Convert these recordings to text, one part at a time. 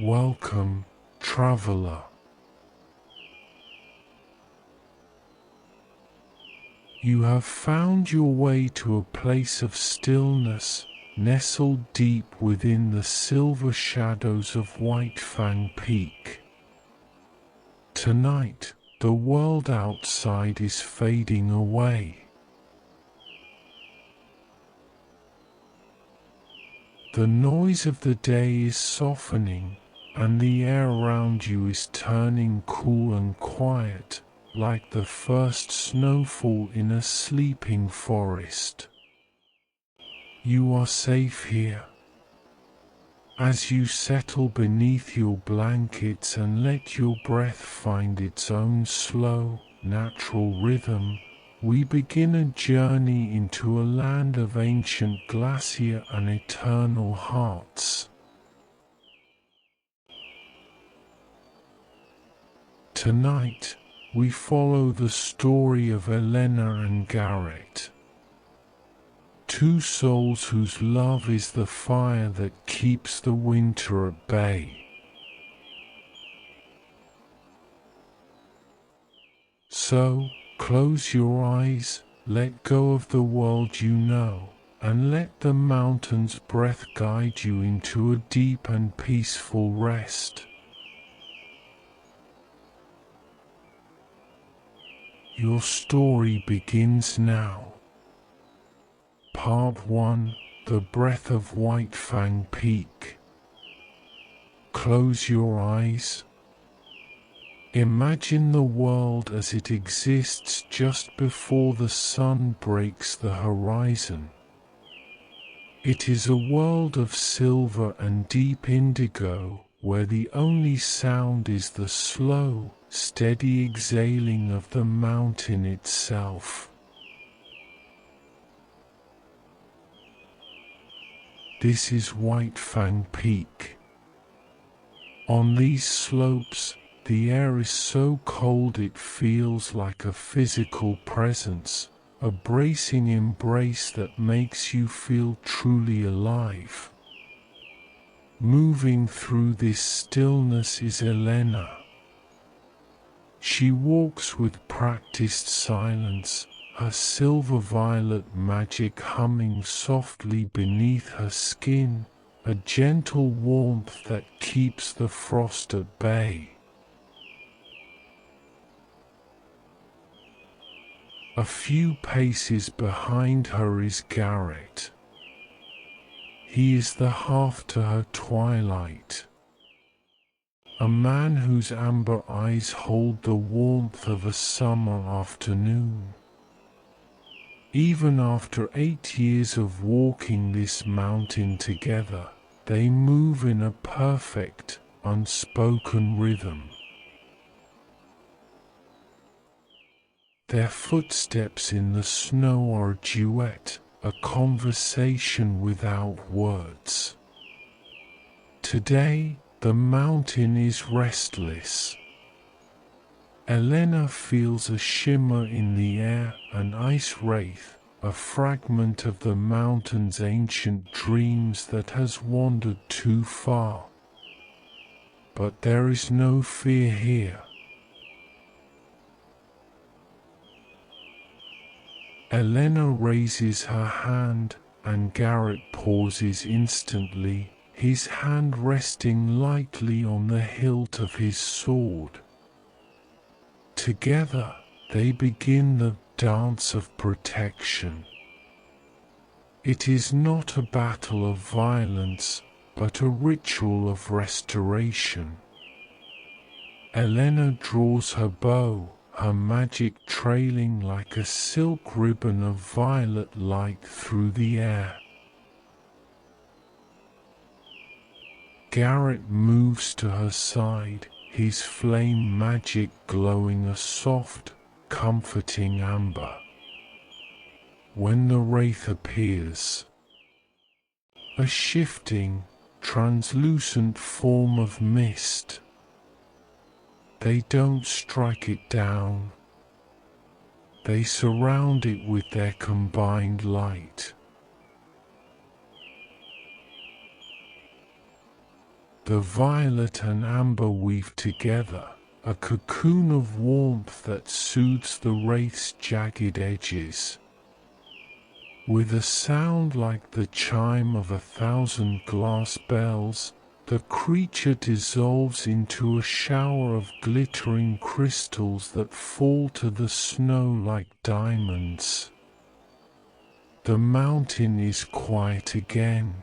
Welcome, traveler. You have found your way to a place of stillness, nestled deep within the silver shadows of Whitefang Peak. Tonight, the world outside is fading away. The noise of the day is softening, and the air around you is turning cool and quiet, like the first snowfall in a sleeping forest. You are safe here. As you settle beneath your blankets and let your breath find its own slow, natural rhythm, we begin a journey into a land of ancient glacier and eternal hearts. Tonight, we follow the story of Elena and Garrett, two souls whose love is the fire that keeps the winter at bay. So, close your eyes, let go of the world you know, and let the mountain's breath guide you into a deep and peaceful rest. Your story begins now. Part 1: The Breath of Whitefang Peak. Close your eyes. Imagine the world as it exists just before the sun breaks the horizon. It is a world of silver and deep indigo, where the only sound is the slow, steady exhaling of the mountain itself. This is Whitefang Peak. On these slopes, the air is so cold it feels like a physical presence, a bracing embrace that makes you feel truly alive. Moving through this stillness is Elena. She walks with practiced silence, her silver violet magic humming softly beneath her skin, a gentle warmth that keeps the frost at bay. A few paces behind her is Garrett. He is the half to her twilight. A man whose amber eyes hold the warmth of a summer afternoon. Even after 8 years of walking this mountain together, they move in a perfect, unspoken rhythm. Their footsteps in the snow are a duet, a conversation without words. Today, the mountain is restless. Elena feels a shimmer in the air, an ice wraith, a fragment of the mountain's ancient dreams that has wandered too far. But there is no fear here. Elena raises her hand, and Garrett pauses instantly, his hand resting lightly on the hilt of his sword. Together, they begin the dance of protection. It is not a battle of violence, but a ritual of restoration. Elena draws her bow, her magic trailing like a silk ribbon of violet light through the air. Garrett moves to her side, his flame magic glowing a soft, comforting amber. When the wraith appears, a shifting, translucent form of mist, they don't strike it down. They surround it with their combined light. The violet and amber weave together, a cocoon of warmth that soothes the wraith's jagged edges. With a sound like the chime of 1,000 glass bells, the creature dissolves into a shower of glittering crystals that fall to the snow like diamonds. The mountain is quiet again.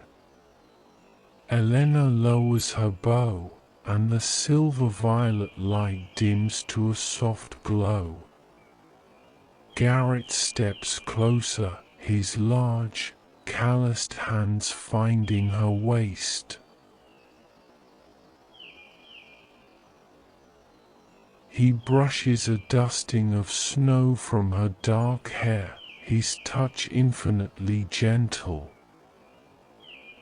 Elena lowers her bow, and the silver-violet light dims to a soft glow. Garrett steps closer, his large, calloused hands finding her waist. He brushes a dusting of snow from her dark hair, his touch infinitely gentle.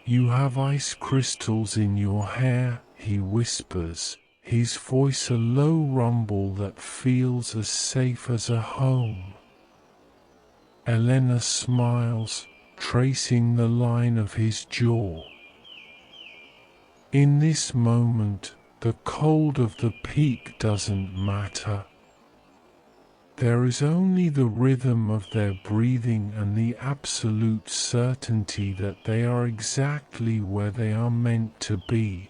"You have ice crystals in your hair," he whispers, his voice a low rumble that feels as safe as a home. Elena smiles, tracing the line of his jaw. In this moment, the cold of the peak doesn't matter. There is only the rhythm of their breathing and the absolute certainty that they are exactly where they are meant to be.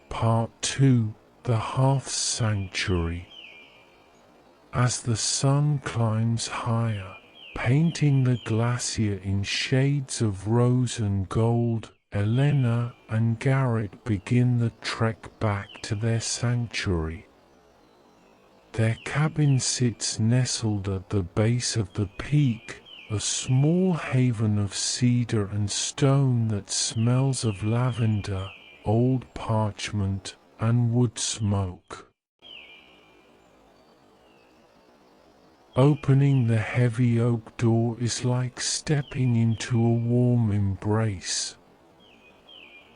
Part 2: The Hearth's Sanctuary. As the sun climbs higher, painting the glacier in shades of rose and gold, Elena and Garrett begin the trek back to their sanctuary. Their cabin sits nestled at the base of the peak, a small haven of cedar and stone that smells of lavender, old parchment, and wood smoke. Opening the heavy oak door is like stepping into a warm embrace.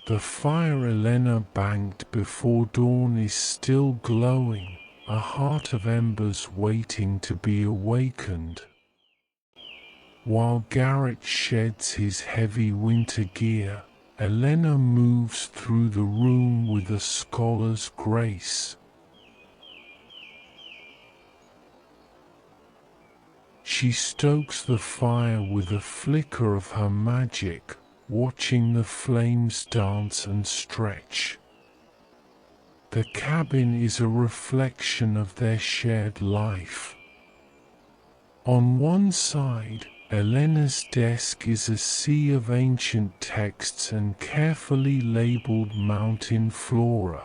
The fire Elena banked before dawn is still glowing, a heart of embers waiting to be awakened. While Garrett sheds his heavy winter gear, Elena moves through the room with a scholar's grace. She stokes the fire with a flicker of her magic, watching the flames dance and stretch. The cabin is a reflection of their shared life. On one side, Elena's desk is a sea of ancient texts and carefully labeled mountain flora.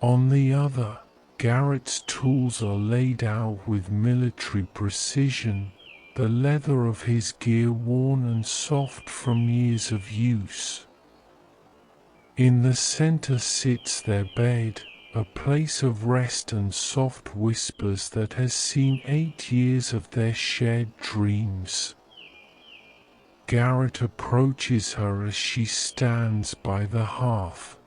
On the other, Garrett's tools are laid out with military precision, the leather of his gear worn and soft from years of use. In the center sits their bed, a place of rest and soft whispers that has seen 8 years of their shared dreams. Garrett approaches her as she stands by the hearth.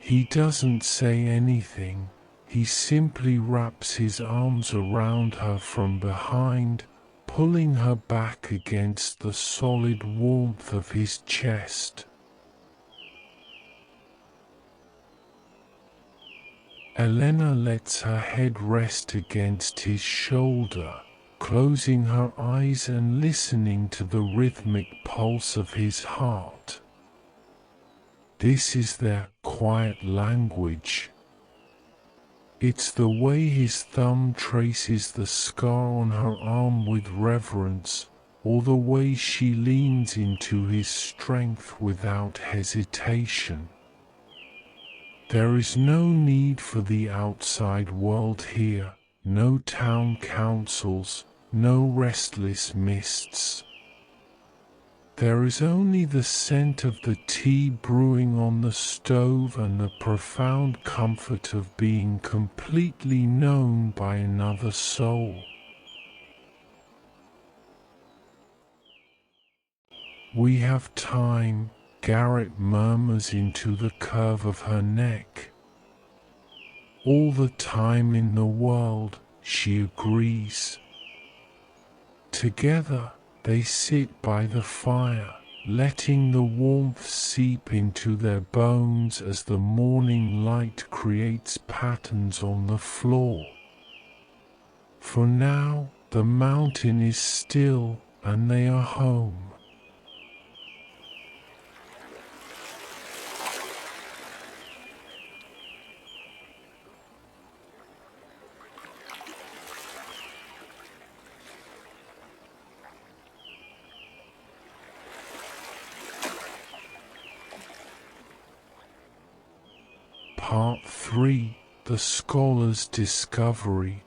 He doesn't say anything, he simply wraps his arms around her from behind, pulling her back against the solid warmth of his chest. Elena lets her head rest against his shoulder, closing her eyes and listening to the rhythmic pulse of his heart. This is their quiet language. It's the way his thumb traces the scar on her arm with reverence, or the way she leans into his strength without hesitation. There is no need for the outside world here, no town councils, no restless mists. There is only the scent of the tea brewing on the stove and the profound comfort of being completely known by another soul. "We have time," Garrett murmurs into the curve of her neck. "All the time in the world," she agrees. Together, they sit by the fire, letting the warmth seep into their bones as the morning light creates patterns on the floor. For now, the mountain is still, and they are home. Part 3: The Scholar's Discovery.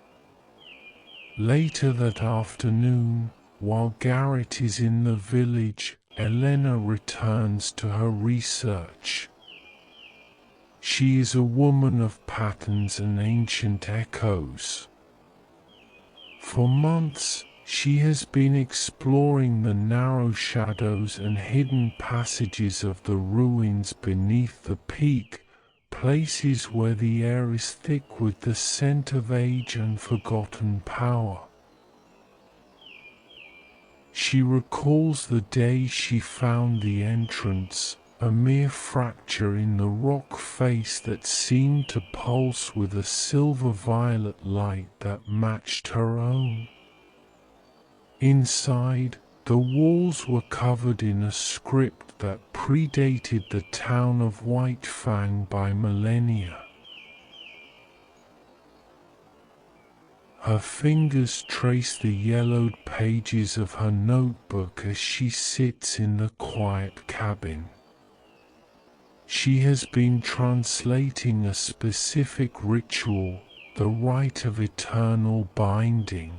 Later that afternoon, while Garrett is in the village, Elena returns to her research. She is a woman of patterns and ancient echoes. For months, she has been exploring the narrow shadows and hidden passages of the ruins beneath the peak, places where the air is thick with the scent of age and forgotten power. She recalls the day she found the entrance, a mere fracture in the rock face that seemed to pulse with a silver-violet light that matched her own. Inside, the walls were covered in a script that predated the town of Whitefang by millennia. Her fingers trace the yellowed pages of her notebook as she sits in the quiet cabin. She has been translating a specific ritual, the rite of eternal binding.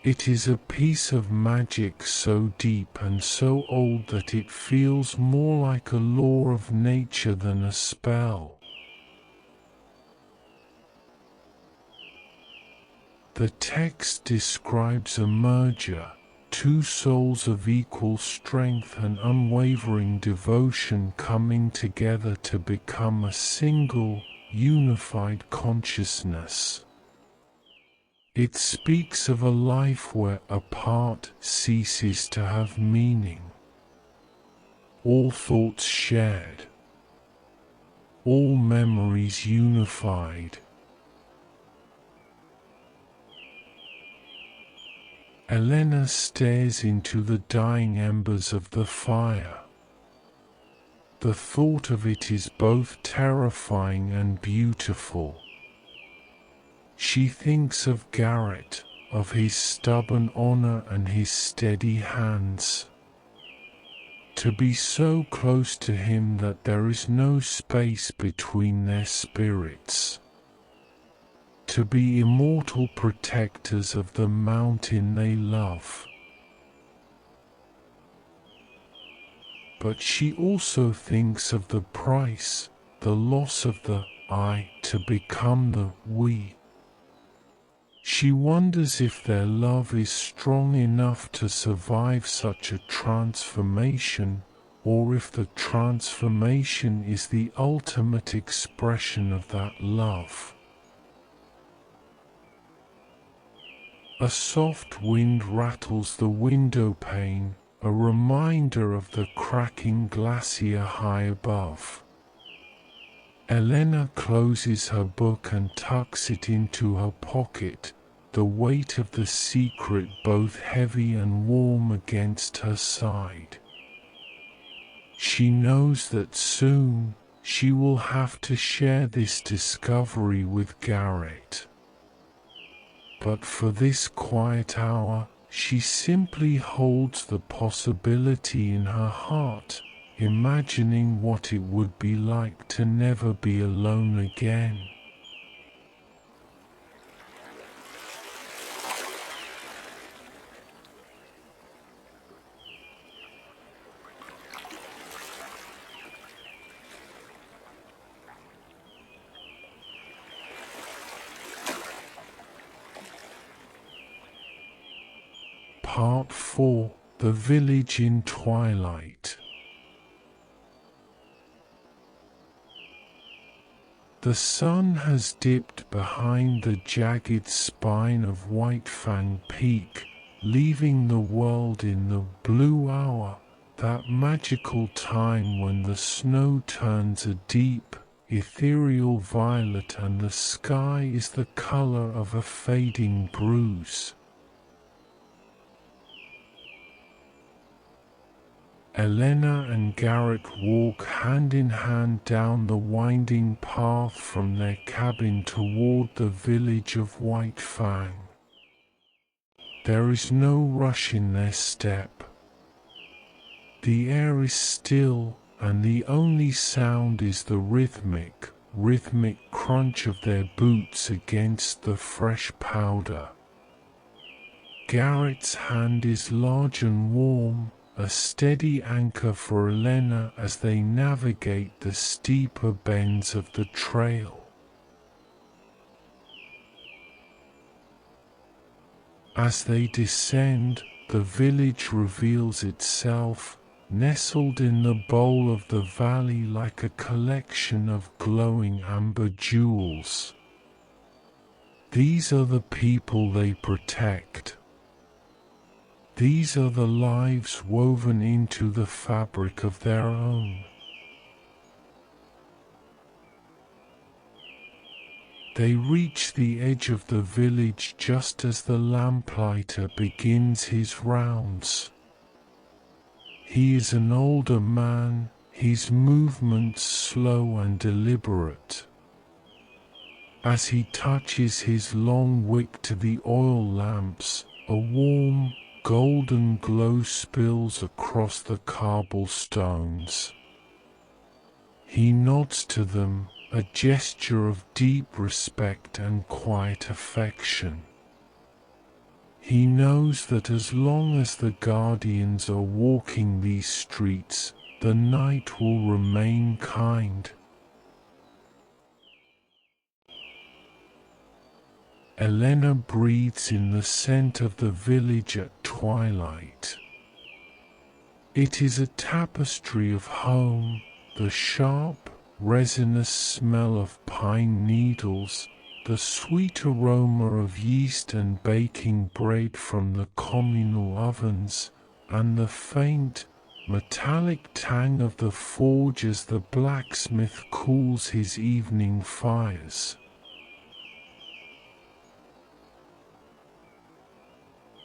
It is a piece of magic so deep and so old that it feels more like a law of nature than a spell. The text describes a merger, two souls of equal strength and unwavering devotion coming together to become a single, unified consciousness. It speaks of a life where a part ceases to have meaning. All thoughts shared. All memories unified. Elena stares into the dying embers of the fire. The thought of it is both terrifying and beautiful. She thinks of Garrett, of his stubborn honor and his steady hands. To be so close to him that there is no space between their spirits. To be immortal protectors of the mountain they love. But she also thinks of the price, the loss of the I to become the we. She wonders if their love is strong enough to survive such a transformation, or if the transformation is the ultimate expression of that love. A soft wind rattles the window pane, a reminder of the cracking glacier high above. Elena closes her book and tucks it into her pocket, the weight of the secret both heavy and warm against her side. She knows that soon, she will have to share this discovery with Garrett. But for this quiet hour, she simply holds the possibility in her heart, imagining what it would be like to never be alone again. Part 4: The village in twilight. The sun has dipped behind the jagged spine of Whitefang Peak, leaving the world in the blue hour, that magical time when the snow turns a deep, ethereal violet and the sky is the color of a fading bruise. Elena and Garrett walk hand in hand down the winding path from their cabin toward the village of Whitefang. There is no rush in their step. The air is still, and the only sound is the rhythmic crunch of their boots against the fresh powder. Garrett's hand is large and warm, a steady anchor for Elena as they navigate the steeper bends of the trail. As they descend, the village reveals itself, nestled in the bowl of the valley like a collection of glowing amber jewels. These are the people they protect. These are the lives woven into the fabric of their own. They reach the edge of the village just as the lamplighter begins his rounds. He is an older man, his movements slow and deliberate. As he touches his long wick to the oil lamps, a warm, golden glow spills across the cobblestones. He nods to them, a gesture of deep respect and quiet affection. He knows that as long as the guardians are walking these streets, the night will remain kind. Elena breathes in the scent of the village at twilight. It is a tapestry of home, the sharp, resinous smell of pine needles, the sweet aroma of yeast and baking bread from the communal ovens, and the faint, metallic tang of the forge as the blacksmith cools his evening fires.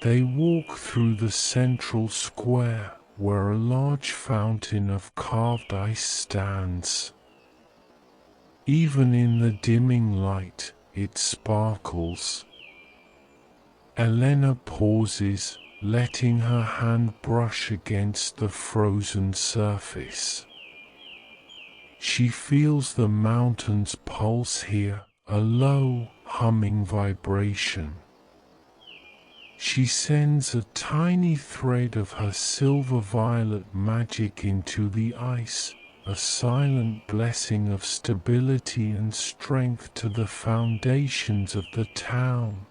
They walk through the central square, where a large fountain of carved ice stands. Even in the dimming light, it sparkles. Elena pauses, letting her hand brush against the frozen surface. She feels the mountains pulse here, a low, humming vibration. She sends a tiny thread of her silver violet magic into the ice, a silent blessing of stability and strength to the foundations of the town.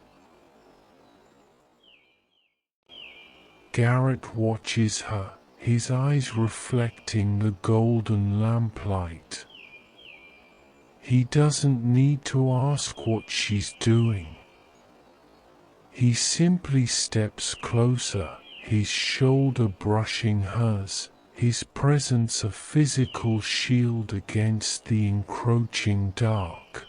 Garrett watches her, his eyes reflecting the golden lamplight. He doesn't need to ask what she's doing. He simply steps closer, his shoulder brushing hers, his presence a physical shield against the encroaching dark.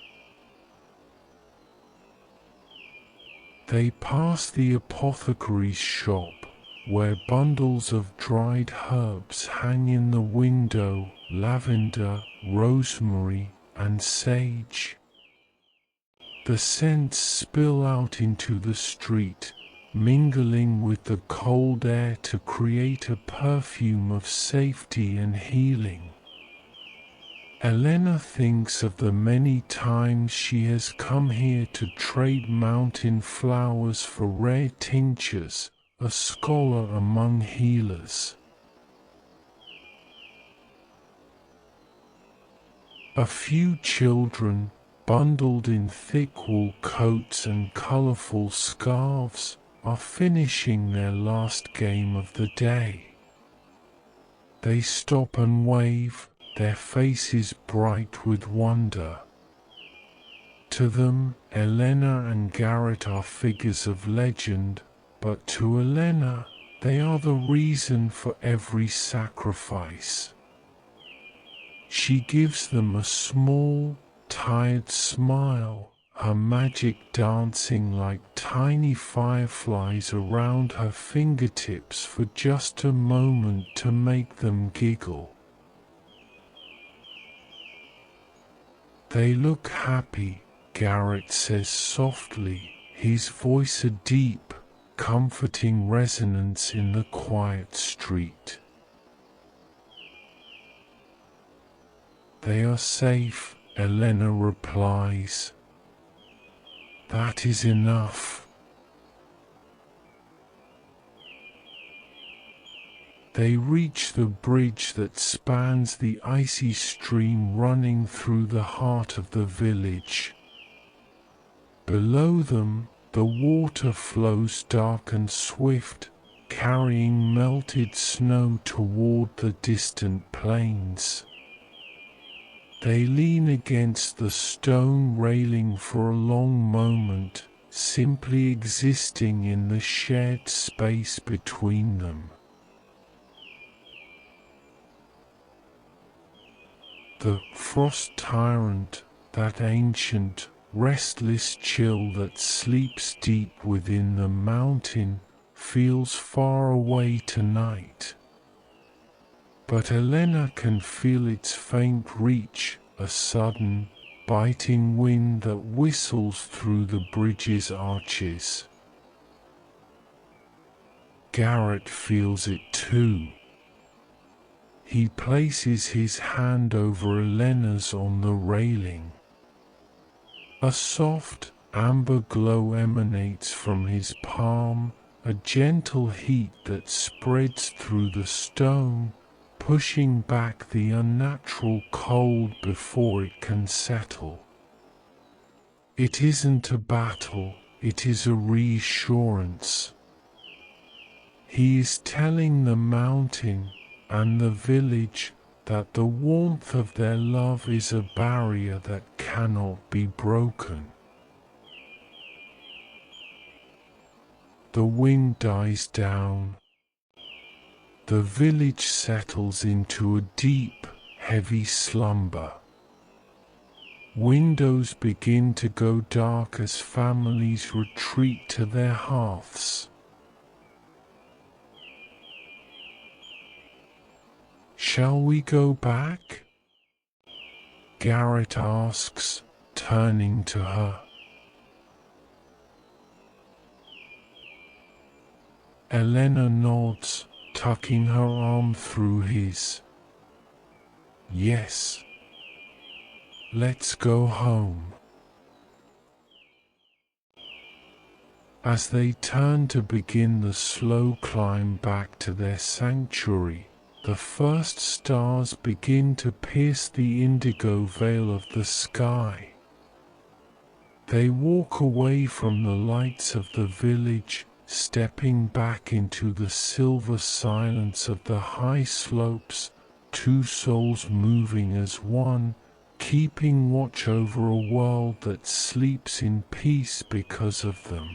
They pass the apothecary's shop, where bundles of dried herbs hang in the window, lavender, rosemary, and sage. The scents spill out into the street, mingling with the cold air to create a perfume of safety and healing. Elena thinks of the many times she has come here to trade mountain flowers for rare tinctures, a scholar among healers. A few children, bundled in thick wool coats and colorful scarves, are finishing their last game of the day. They stop and wave, their faces bright with wonder. To them, Elena and Garrett are figures of legend, but to Elena, they are the reason for every sacrifice. She gives them a small, tired smile, her magic dancing like tiny fireflies around her fingertips for just a moment to make them giggle. They look happy, Garrett says softly, his voice a deep, comforting resonance in the quiet street. They are safe, Elena replies. That is enough. They reach the bridge that spans the icy stream running through the heart of the village. Below them, the water flows dark and swift, carrying melted snow toward the distant plains. They lean against the stone railing for a long moment, simply existing in the shared space between them. The frost tyrant, that ancient, restless chill that sleeps deep within the mountain, feels far away tonight. But Elena can feel its faint reach, a sudden, biting wind that whistles through the bridge's arches. Garrett feels it too. He places his hand over Elena's on the railing. A soft, amber glow emanates from his palm, a gentle heat that spreads through the stone, pushing back the unnatural cold before it can settle. It isn't a battle, it is a reassurance. He is telling the mountain and the village that the warmth of their love is a barrier that cannot be broken. The wind dies down. The village settles into a deep, heavy slumber. Windows begin to go dark as families retreat to their hearths. Shall we go back? Garrett asks, turning to her. Elena nods, tucking her arm through his. Yes. Let's go home. As they turn to begin the slow climb back to their sanctuary, the first stars begin to pierce the indigo veil of the sky. They walk away from the lights of the village, stepping back into the silver silence of the high slopes, two souls moving as one, keeping watch over a world that sleeps in peace because of them.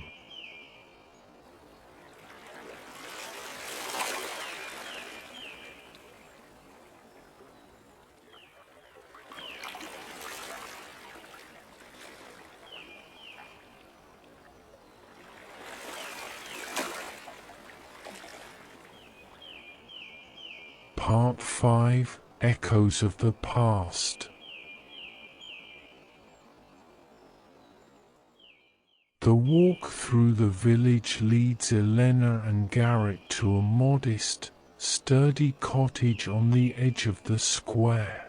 Part 5, Echoes of the Past. The walk through the village leads Elena and Garrett to a modest, sturdy cottage on the edge of the square.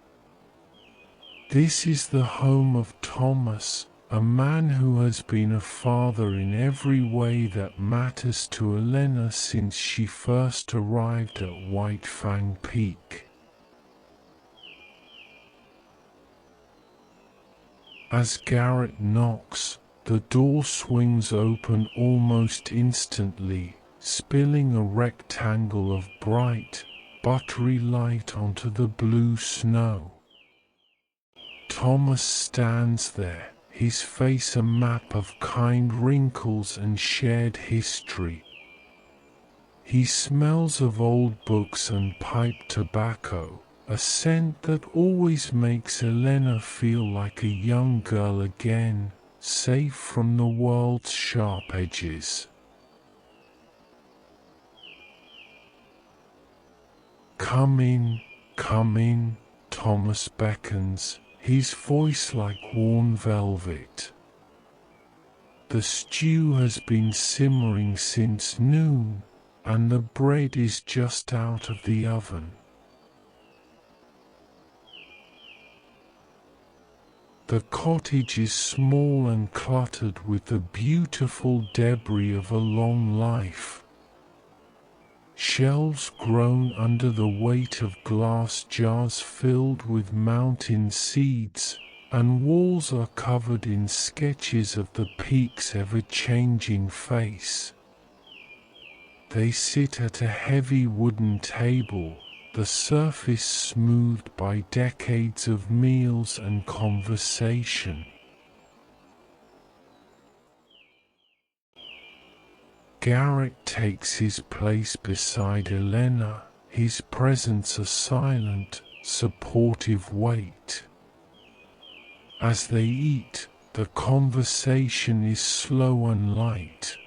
This is the home of Thomas, a man who has been a father in every way that matters to Elena since she first arrived at Whitefang Peak. As Garrett knocks, The door swings open almost instantly, spilling a rectangle of bright, buttery light onto the blue snow. Thomas stands there, his face a map of kind wrinkles and shared history. He smells of old books and pipe tobacco, a scent that always makes Elena feel like a young girl again, safe from the world's sharp edges. Come in, Thomas beckons, his voice like worn velvet. The stew has been simmering since noon, and the bread is just out of the oven. The cottage is small and cluttered with the beautiful debris of a long life. Shelves groan under the weight of glass jars filled with mountain seeds, and walls are covered in sketches of the peak's ever-changing face. They sit at a heavy wooden table, the surface smoothed by decades of meals and conversation. Garrett takes his place beside Elena, his presence a silent, supportive weight. As they eat, the conversation is slow and light.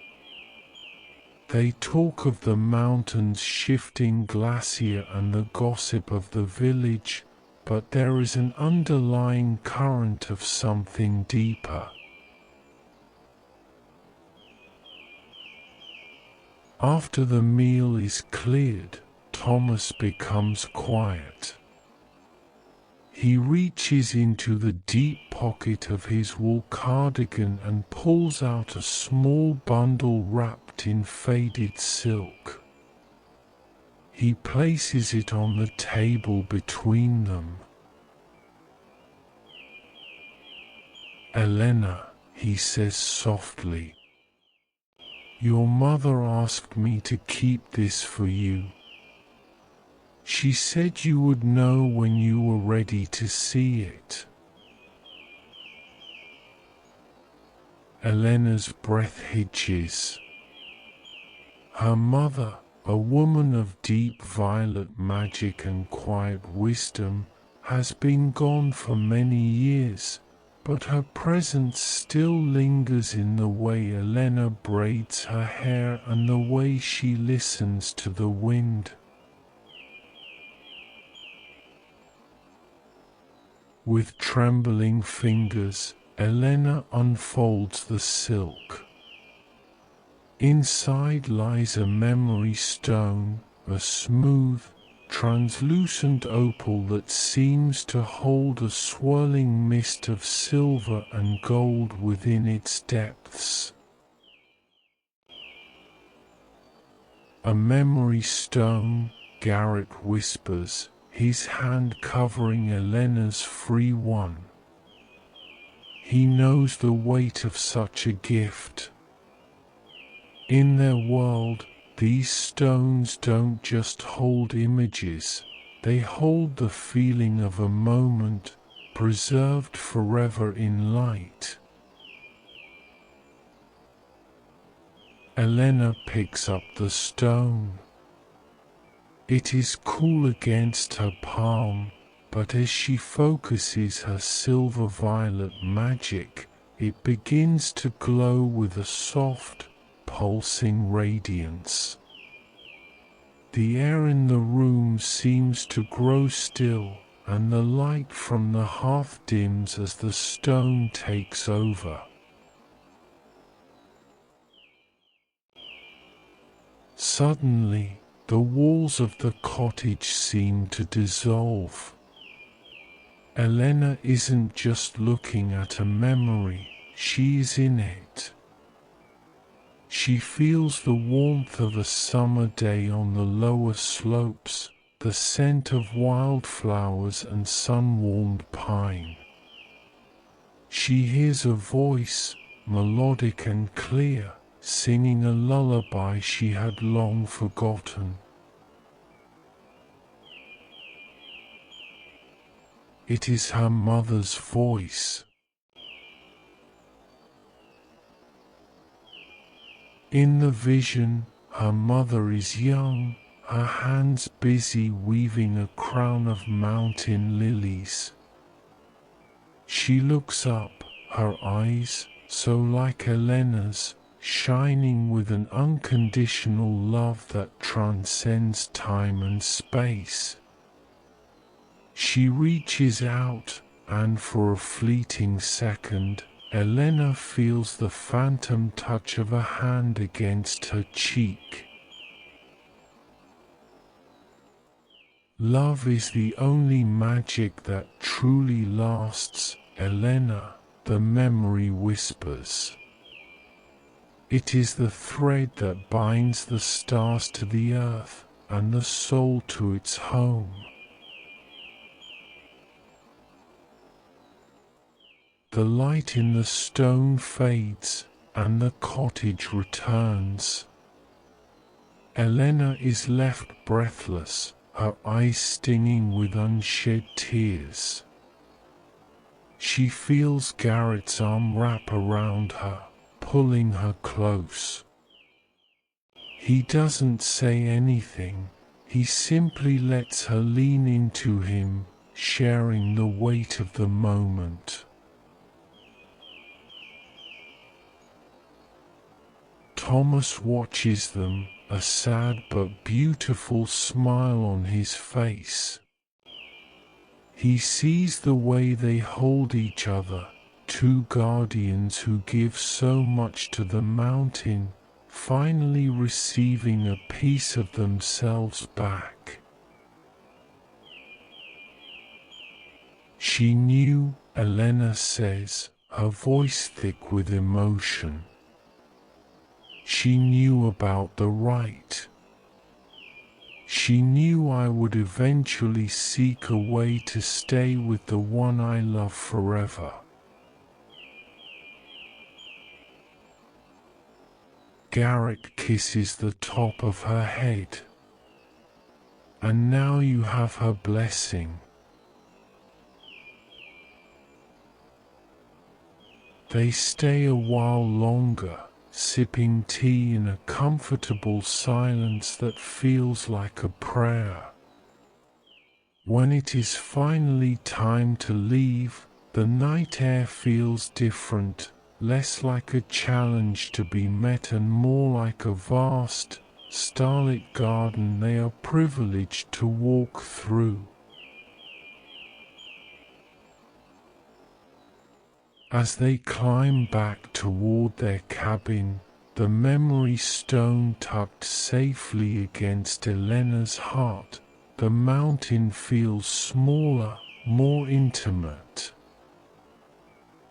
They talk of the mountain's shifting glacier and the gossip of the village, but there is an underlying current of something deeper. After the meal is cleared, Thomas becomes quiet. He reaches into the deep pocket of his wool cardigan and pulls out a small bundle wrapped in faded silk. He places it on the table between them. "Elena," he says softly, "your mother asked me to keep this for you. She said you would know when you were ready to see it." Elena's breath hitches. Her mother, a woman of deep violet magic and quiet wisdom, has been gone for many years, but her presence still lingers in the way Elena braids her hair and the way she listens to the wind. With trembling fingers, Elena unfolds the silk. Inside lies a memory stone, a smooth, translucent opal that seems to hold a swirling mist of silver and gold within its depths. "A memory stone," Garrett whispers, his hand covering Elena's free one. He knows the weight of such a gift. In their world, these stones don't just hold images, they hold the feeling of a moment, preserved forever in light. Elena picks up the stone. It is cool against her palm, but as she focuses her silver violet magic, it begins to glow with a soft, pulsing radiance. The air in the room seems to grow still, and the light from the hearth dims as the stone takes over. Suddenly, the walls of the cottage seem to dissolve. Elena isn't just looking at a memory, she is in it. She feels the warmth of a summer day on the lower slopes, the scent of wildflowers and sun-warmed pine. She hears a voice, melodic and clear, singing a lullaby she had long forgotten. It is her mother's voice. In the vision, her mother is young, her hands busy weaving a crown of mountain lilies. She looks up, her eyes, so like Elena's, shining with an unconditional love that transcends time and space. She reaches out, and for a fleeting second, Elena feels the phantom touch of a hand against her cheek. Love is the only magic that truly lasts, Elena, the memory whispers. It is the thread that binds the stars to the earth, and the soul to its home. The light in the stone fades, and the cottage returns. Elena is left breathless, her eyes stinging with unshed tears. She feels Garrett's arm wrap around her, pulling her close. He doesn't say anything, he simply lets her lean into him, sharing the weight of the moment. Thomas watches them, a sad but beautiful smile on his face. He sees the way they hold each other, two guardians who give so much to the mountain, finally receiving a piece of themselves back. She knew, Elena says, her voice thick with emotion. She knew about the right. She knew I would eventually seek a way to stay with the one I love forever. Garrett kisses the top of her head. And now you have her blessing. They stay a while longer, sipping tea in a comfortable silence that feels like a prayer. When it is finally time to leave, the night air feels different, less like a challenge to be met and more like a vast, starlit garden they are privileged to walk through. As they climb back toward their cabin, the memory stone tucked safely against Elena's heart, the mountain feels smaller, more intimate.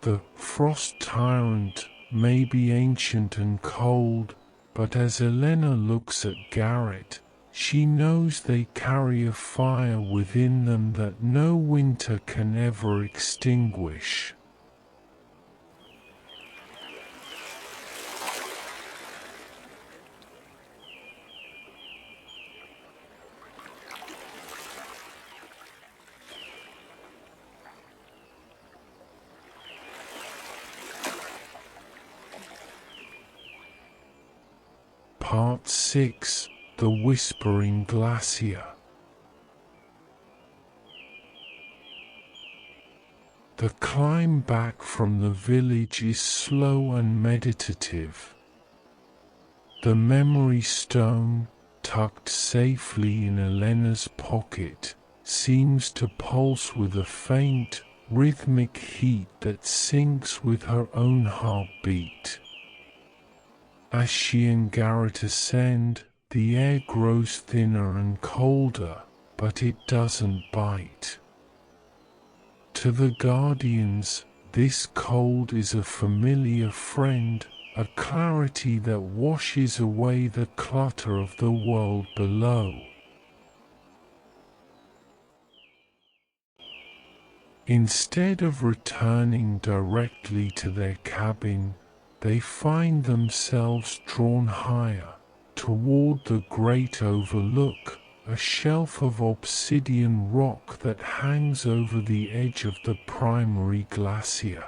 The frost tyrant may be ancient and cold, but as Elena looks at Garrett, she knows they carry a fire within them that no winter can ever extinguish. Part 6: The Whispering Glacier. The climb back from the village is slow and meditative. The memory stone, tucked safely in Elena's pocket, seems to pulse with a faint, rhythmic heat that syncs with her own heartbeat. As she and Garrett ascend, the air grows thinner and colder, but it doesn't bite. To the Guardians, this cold is a familiar friend, a clarity that washes away the clutter of the world below. Instead of returning directly to their cabin, they find themselves drawn higher, toward the great overlook, a shelf of obsidian rock that hangs over the edge of the primary glacier.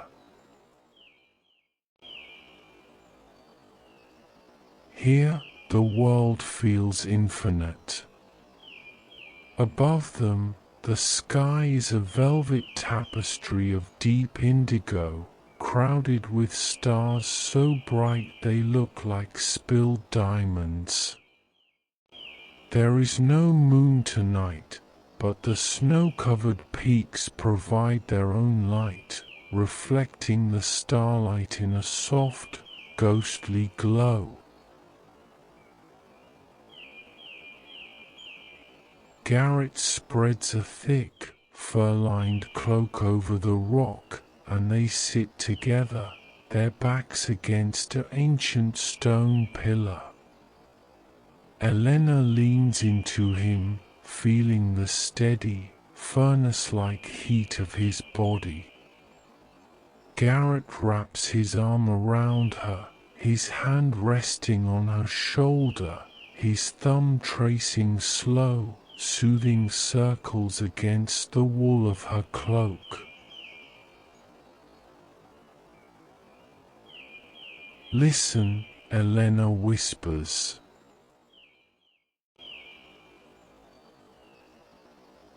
Here, the world feels infinite. Above them, the sky is a velvet tapestry of deep indigo, crowded with stars so bright they look like spilled diamonds. There is no moon tonight, but the snow-covered peaks provide their own light, reflecting the starlight in a soft, ghostly glow. Garrett spreads a thick, fur-lined cloak over the rock, and they sit together, their backs against an ancient stone pillar. Elena leans into him, feeling the steady, furnace-like heat of his body. Garrett wraps his arm around her, his hand resting on her shoulder, his thumb tracing slow, soothing circles against the wool of her cloak. "Listen," Elena whispers.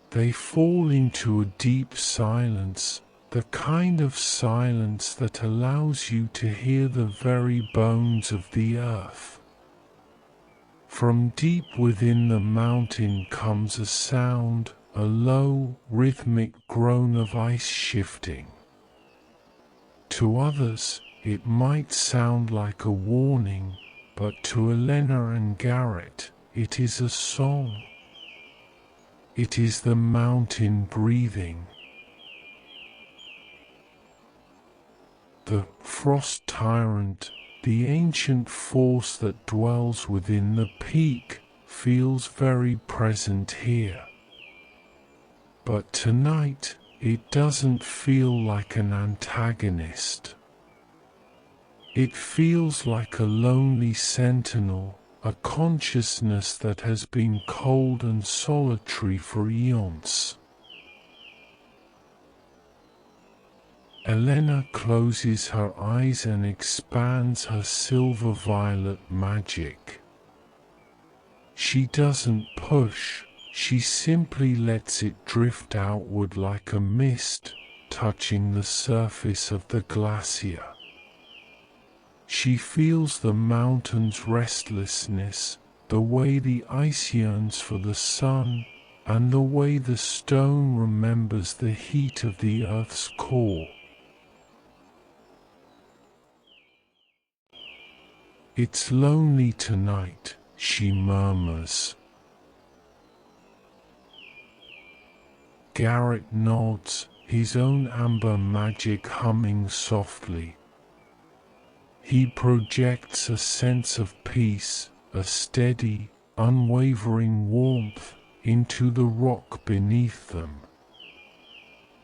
They fall into a deep silence, the kind of silence that allows you to hear the very bones of the earth. From deep within the mountain comes a sound, a low, rhythmic groan of ice shifting. To others, it might sound like a warning, but to Elena and Garrett, it is a song. It is the mountain breathing. The frost tyrant, the ancient force that dwells within the peak, feels very present here. But tonight, it doesn't feel like an antagonist. It feels like a lonely sentinel, a consciousness that has been cold and solitary for eons. Elena closes her eyes and expands her silver-violet magic. She doesn't push, she simply lets it drift outward like a mist, touching the surface of the glacier. She feels the mountain's restlessness, the way the ice yearns for the sun, and the way the stone remembers the heat of the earth's core. "It's lonely tonight," she murmurs. Garrett nods, his own amber magic humming softly. He projects a sense of peace, a steady, unwavering warmth, into the rock beneath them.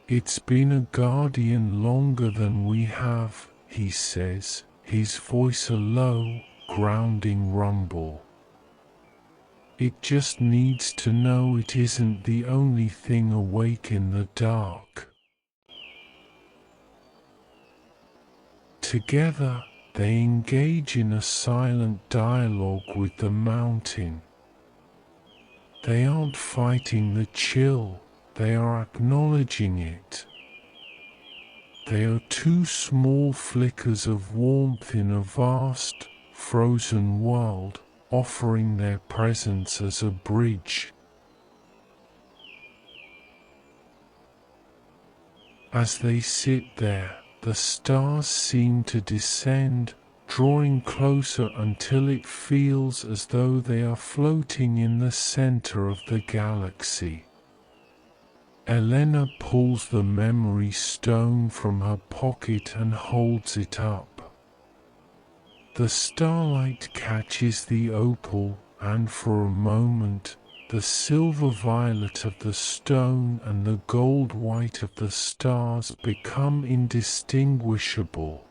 "It's been a guardian longer than we have," he says, his voice a low, grounding rumble. "It just needs to know it isn't the only thing awake in the dark." Together, they engage in a silent dialogue with the mountain. They aren't fighting the chill, they are acknowledging it. They are two small flickers of warmth in a vast, frozen world, offering their presence as a bridge. As they sit there, the stars seem to descend, drawing closer until it feels as though they are floating in the center of the galaxy. Elena pulls the memory stone from her pocket and holds it up. The starlight catches the opal, and for a moment, the silver violet of the stone and the gold white of the stars become indistinguishable.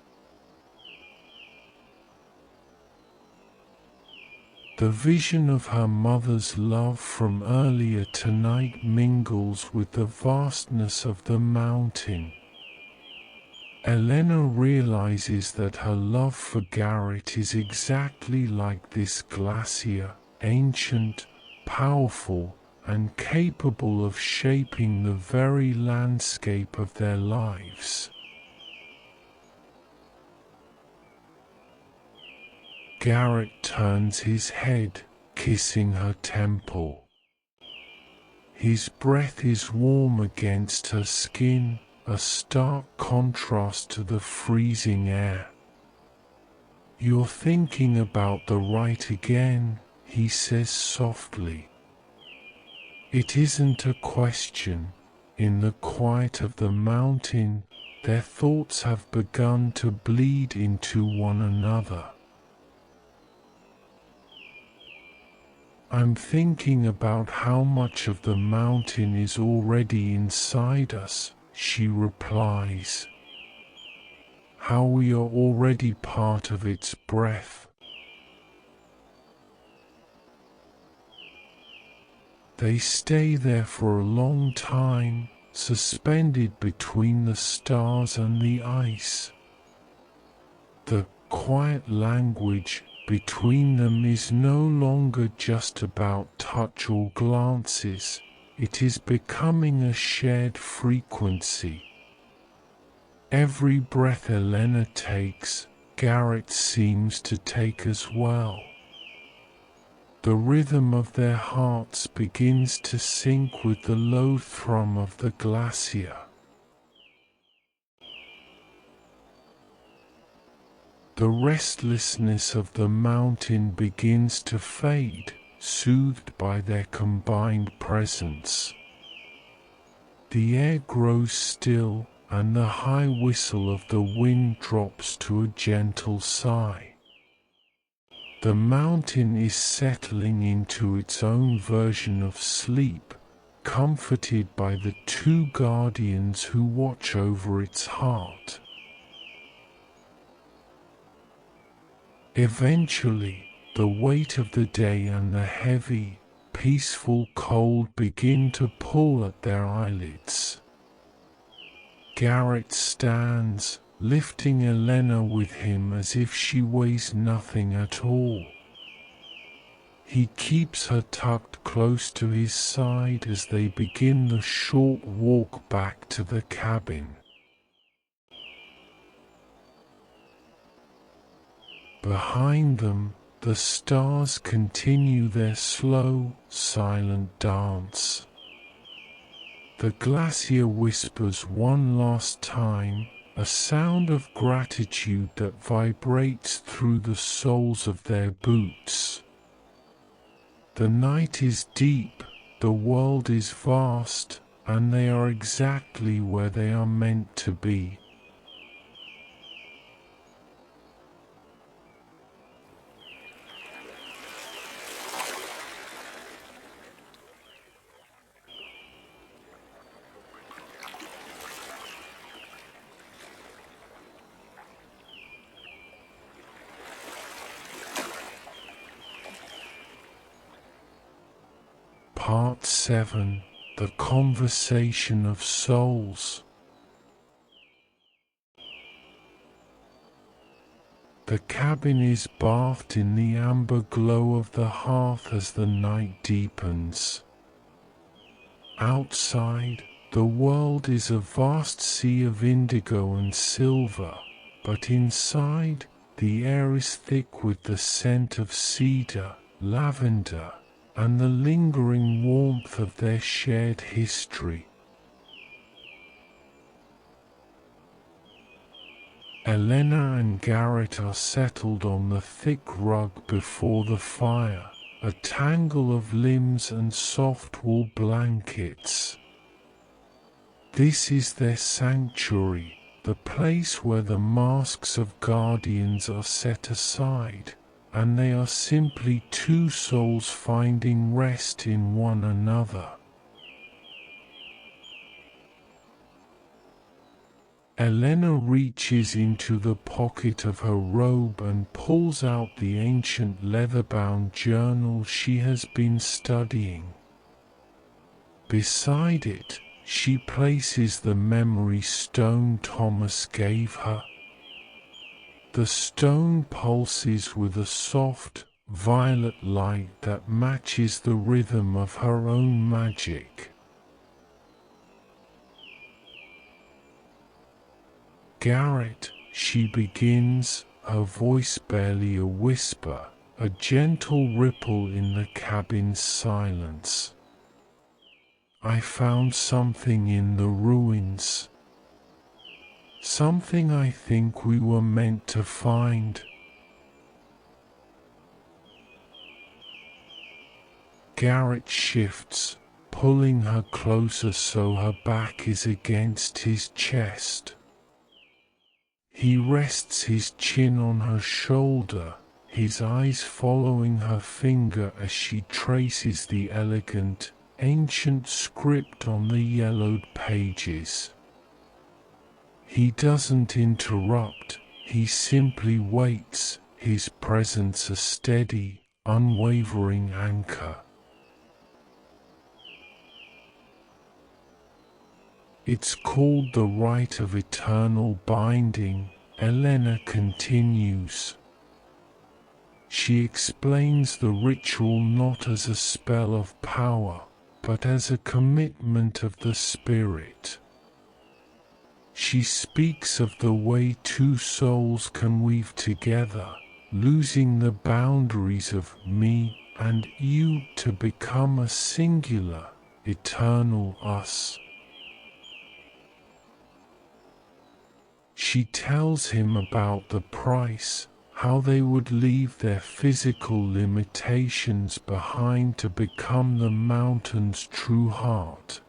The vision of her mother's love from earlier tonight mingles with the vastness of the mountain. Elena realizes that her love for Garrett is exactly like this glacier, ancient, powerful, and capable of shaping the very landscape of their lives. Garrett turns his head, kissing her temple. His breath is warm against her skin, a stark contrast to the freezing air. "You're thinking about the right again," he says softly. It isn't a question. In the quiet of the mountain, their thoughts have begun to bleed into one another. "I'm thinking about how much of the mountain is already inside us," she replies. "How we are already part of its breath." They stay there for a long time, suspended between the stars and the ice. The quiet language between them is no longer just about touch or glances, it is becoming a shared frequency. Every breath Elena takes, Garrett seems to take as well. The rhythm of their hearts begins to sync with the low thrum of the glacier. The restlessness of the mountain begins to fade, soothed by their combined presence. The air grows still, and the high whistle of the wind drops to a gentle sigh. The mountain is settling into its own version of sleep, comforted by the two guardians who watch over its heart. Eventually, the weight of the day and the heavy, peaceful cold begin to pull at their eyelids. Garrett stands, lifting Elena with him as if she weighs nothing at all. He keeps her tucked close to his side as they begin the short walk back to the cabin. Behind them, the stars continue their slow, silent dance. The glacier whispers one last time, a sound of gratitude that vibrates through the soles of their boots. The night is deep, the world is vast, and they are exactly where they are meant to be. Part 7. The Conversation of Souls. The cabin is bathed in the amber glow of the hearth as the night deepens. Outside, the world is a vast sea of indigo and silver, but inside, the air is thick with the scent of cedar, lavender, and the lingering warmth of their shared history. Elena and Garrett are settled on the thick rug before the fire, a tangle of limbs and soft wool blankets. This is their sanctuary, the place where the masks of guardians are set aside, and they are simply two souls finding rest in one another. Elena reaches into the pocket of her robe and pulls out the ancient leather-bound journal she has been studying. Beside it, she places the memory stone Thomas gave her. The stone pulses with a soft, violet light that matches the rhythm of her own magic. "Garrett," she begins, her voice barely a whisper, a gentle ripple in the cabin's silence. "I found something in the ruins. Something I think we were meant to find." Garrett shifts, pulling her closer so her back is against his chest. He rests his chin on her shoulder, his eyes following her finger as she traces the elegant, ancient script on the yellowed pages. He doesn't interrupt, he simply waits, his presence a steady, unwavering anchor. "It's called the rite of eternal binding," Elena continues. She explains the ritual not as a spell of power, but as a commitment of the spirit. She speaks of the way two souls can weave together, losing the boundaries of me and you to become a singular, eternal us. She tells him about the price, how they would leave their physical limitations behind to become the mountain's true heart.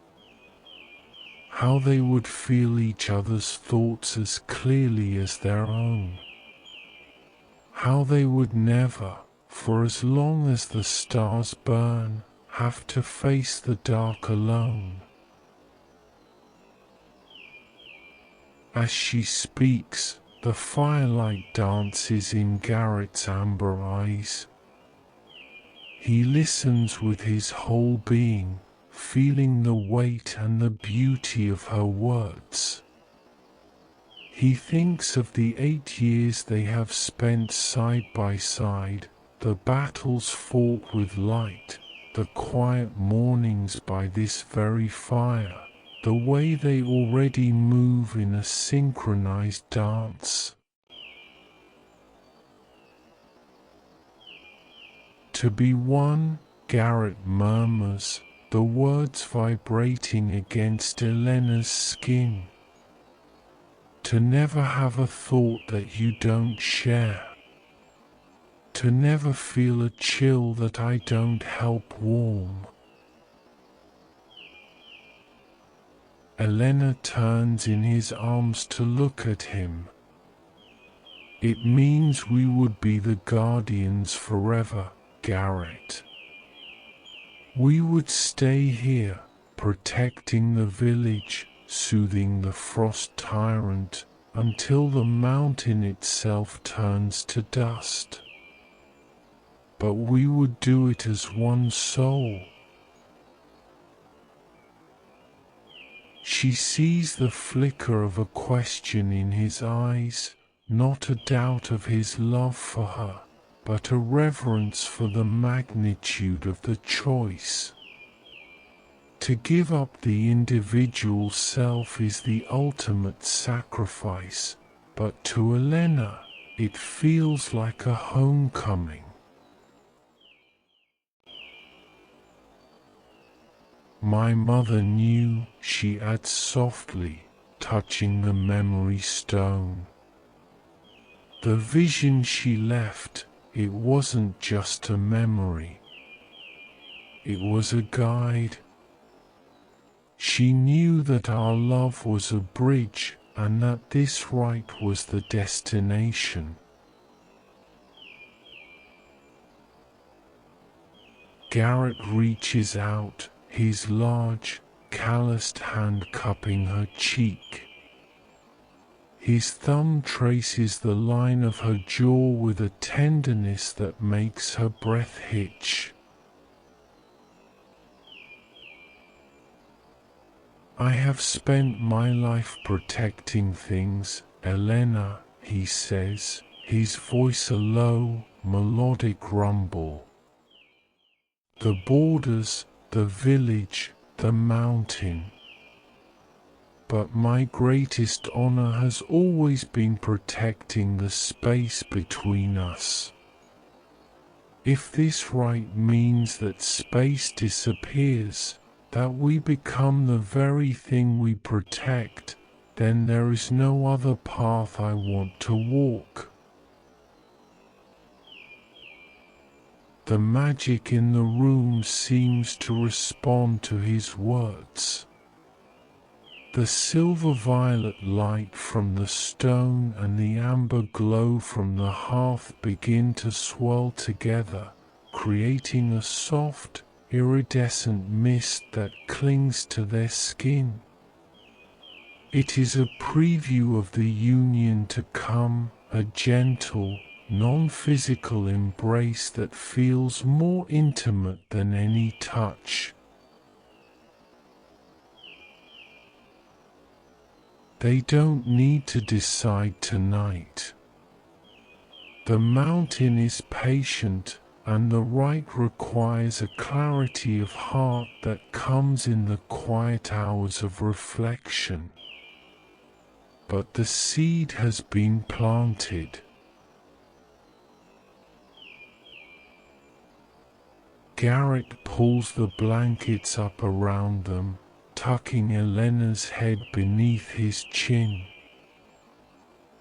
How they would feel each other's thoughts as clearly as their own. How they would never, for as long as the stars burn, have to face the dark alone. As she speaks, the firelight dances in Garrett's amber eyes. He listens with his whole being, feeling the weight and the beauty of her words. He thinks of the 8 years they have spent side by side, the battles fought with light, the quiet mornings by this very fire, the way they already move in a synchronized dance. "To be one," Garrett murmurs, the words vibrating against Elena's skin. "To never have a thought that you don't share. To never feel a chill that I don't help warm." Elena turns in his arms to look at him. "It means we would be the guardians forever, Garrett. We would stay here, protecting the village, soothing the frost tyrant, until the mountain itself turns to dust. But we would do it as one soul." She sees the flicker of a question in his eyes, not a doubt of his love for her, but a reverence for the magnitude of the choice. To give up the individual self is the ultimate sacrifice, but to Elena, it feels like a homecoming. "My mother knew," she adds softly, touching the memory stone. "The vision she left, it wasn't just a memory. It was a guide. She knew that our love was a bridge and that this rite was the destination." Garrett reaches out, his large, calloused hand cupping her cheek. His thumb traces the line of her jaw with a tenderness that makes her breath hitch. I have spent my life protecting things, Elena, he says, his voice a low, melodic rumble. The borders, the village, the mountain. But my greatest honor has always been protecting the space between us. If this right means that space disappears, that we become the very thing we protect, then there is no other path I want to walk. The magic in the room seems to respond to his words. The silver-violet light from the stone and the amber glow from the hearth begin to swirl together, creating a soft, iridescent mist that clings to their skin. It is a preview of the union to come, a gentle, non-physical embrace that feels more intimate than any touch. They don't need to decide tonight. The mountain is patient, and the right requires a clarity of heart that comes in the quiet hours of reflection. But the seed has been planted. Garrett pulls the blankets up around them, tucking Elena's head beneath his chin.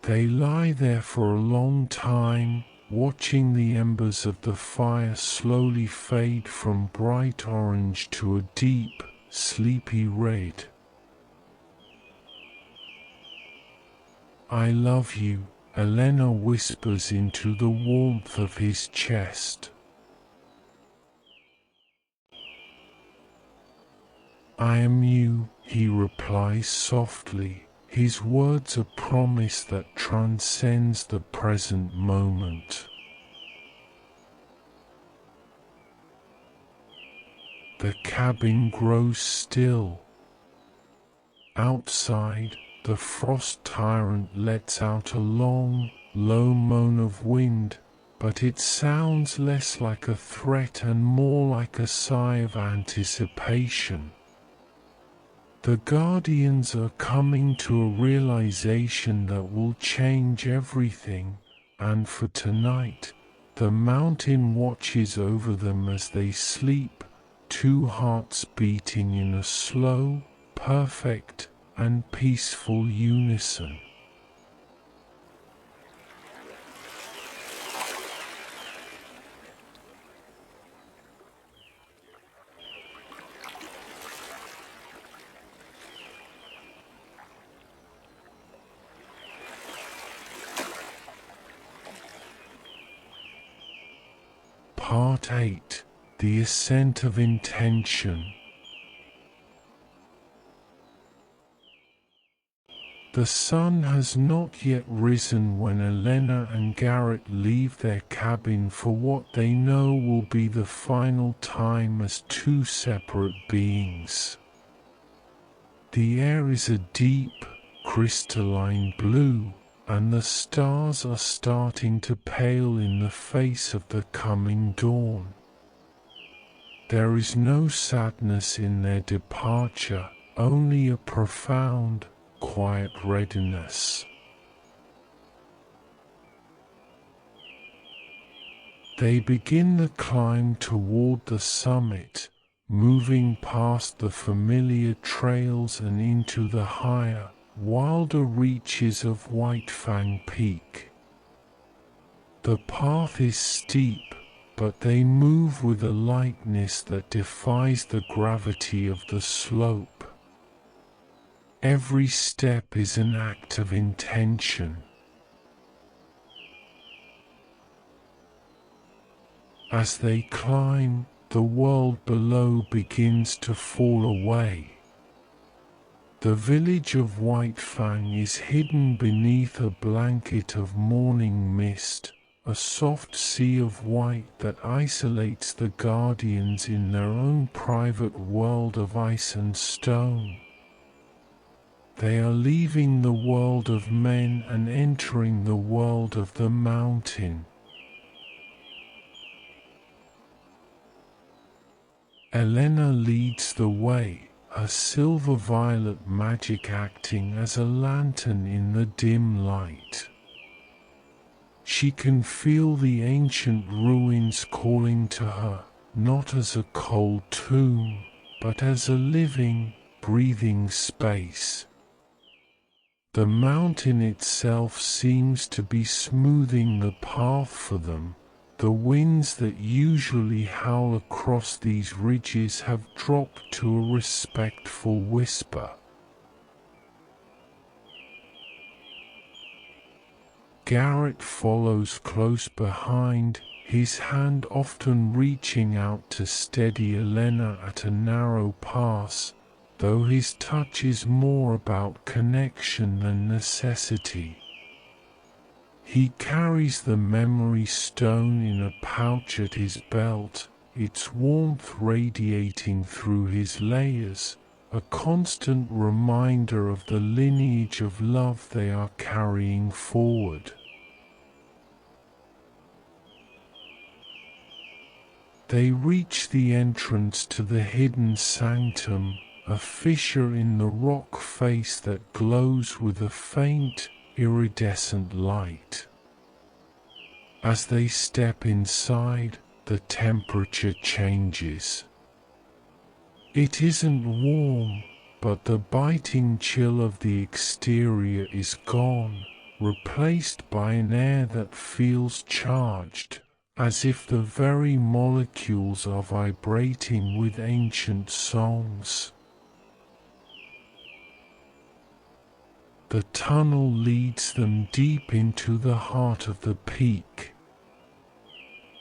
They lie there for a long time, watching the embers of the fire slowly fade from bright orange to a deep, sleepy red. "I love you," Elena whispers into the warmth of his chest. "I am you," he replies softly, his words a promise that transcends the present moment. The cabin grows still. Outside, the frost tyrant lets out a long, low moan of wind, but it sounds less like a threat and more like a sigh of anticipation. The Guardians are coming to a realization that will change everything, and for tonight, the mountain watches over them as they sleep, two hearts beating in a slow, perfect, and peaceful unison. Part 8. The Ascent of Intention. The sun has not yet risen when Elena and Garrett leave their cabin for what they know will be the final time as two separate beings. The air is a deep, crystalline blue, and the stars are starting to pale in the face of the coming dawn. There is no sadness in their departure, only a profound, quiet readiness. They begin the climb toward the summit, moving past the familiar trails and into the higher, wilder reaches of Whitefang Peak. The path is steep, but they move with a lightness that defies the gravity of the slope. Every step is an act of intention. As they climb, the world below begins to fall away. The village of Whitefang is hidden beneath a blanket of morning mist, a soft sea of white that isolates the guardians in their own private world of ice and stone. They are leaving the world of men and entering the world of the mountain. Elena leads the way, her silver-violet magic acting as a lantern in the dim light. She can feel the ancient ruins calling to her, not as a cold tomb, but as a living, breathing space. The mountain itself seems to be smoothing the path for them. The winds that usually howl across these ridges have dropped to a respectful whisper. Garrett follows close behind, his hand often reaching out to steady Elena at a narrow pass, though his touch is more about connection than necessity. He carries the memory stone in a pouch at his belt, its warmth radiating through his layers, a constant reminder of the lineage of love they are carrying forward. They reach the entrance to the hidden sanctum, a fissure in the rock face that glows with a faint, iridescent light. As they step inside, the temperature changes. It isn't warm, but the biting chill of the exterior is gone, replaced by an air that feels charged, as if the very molecules are vibrating with ancient songs. The tunnel leads them deep into the heart of the peak.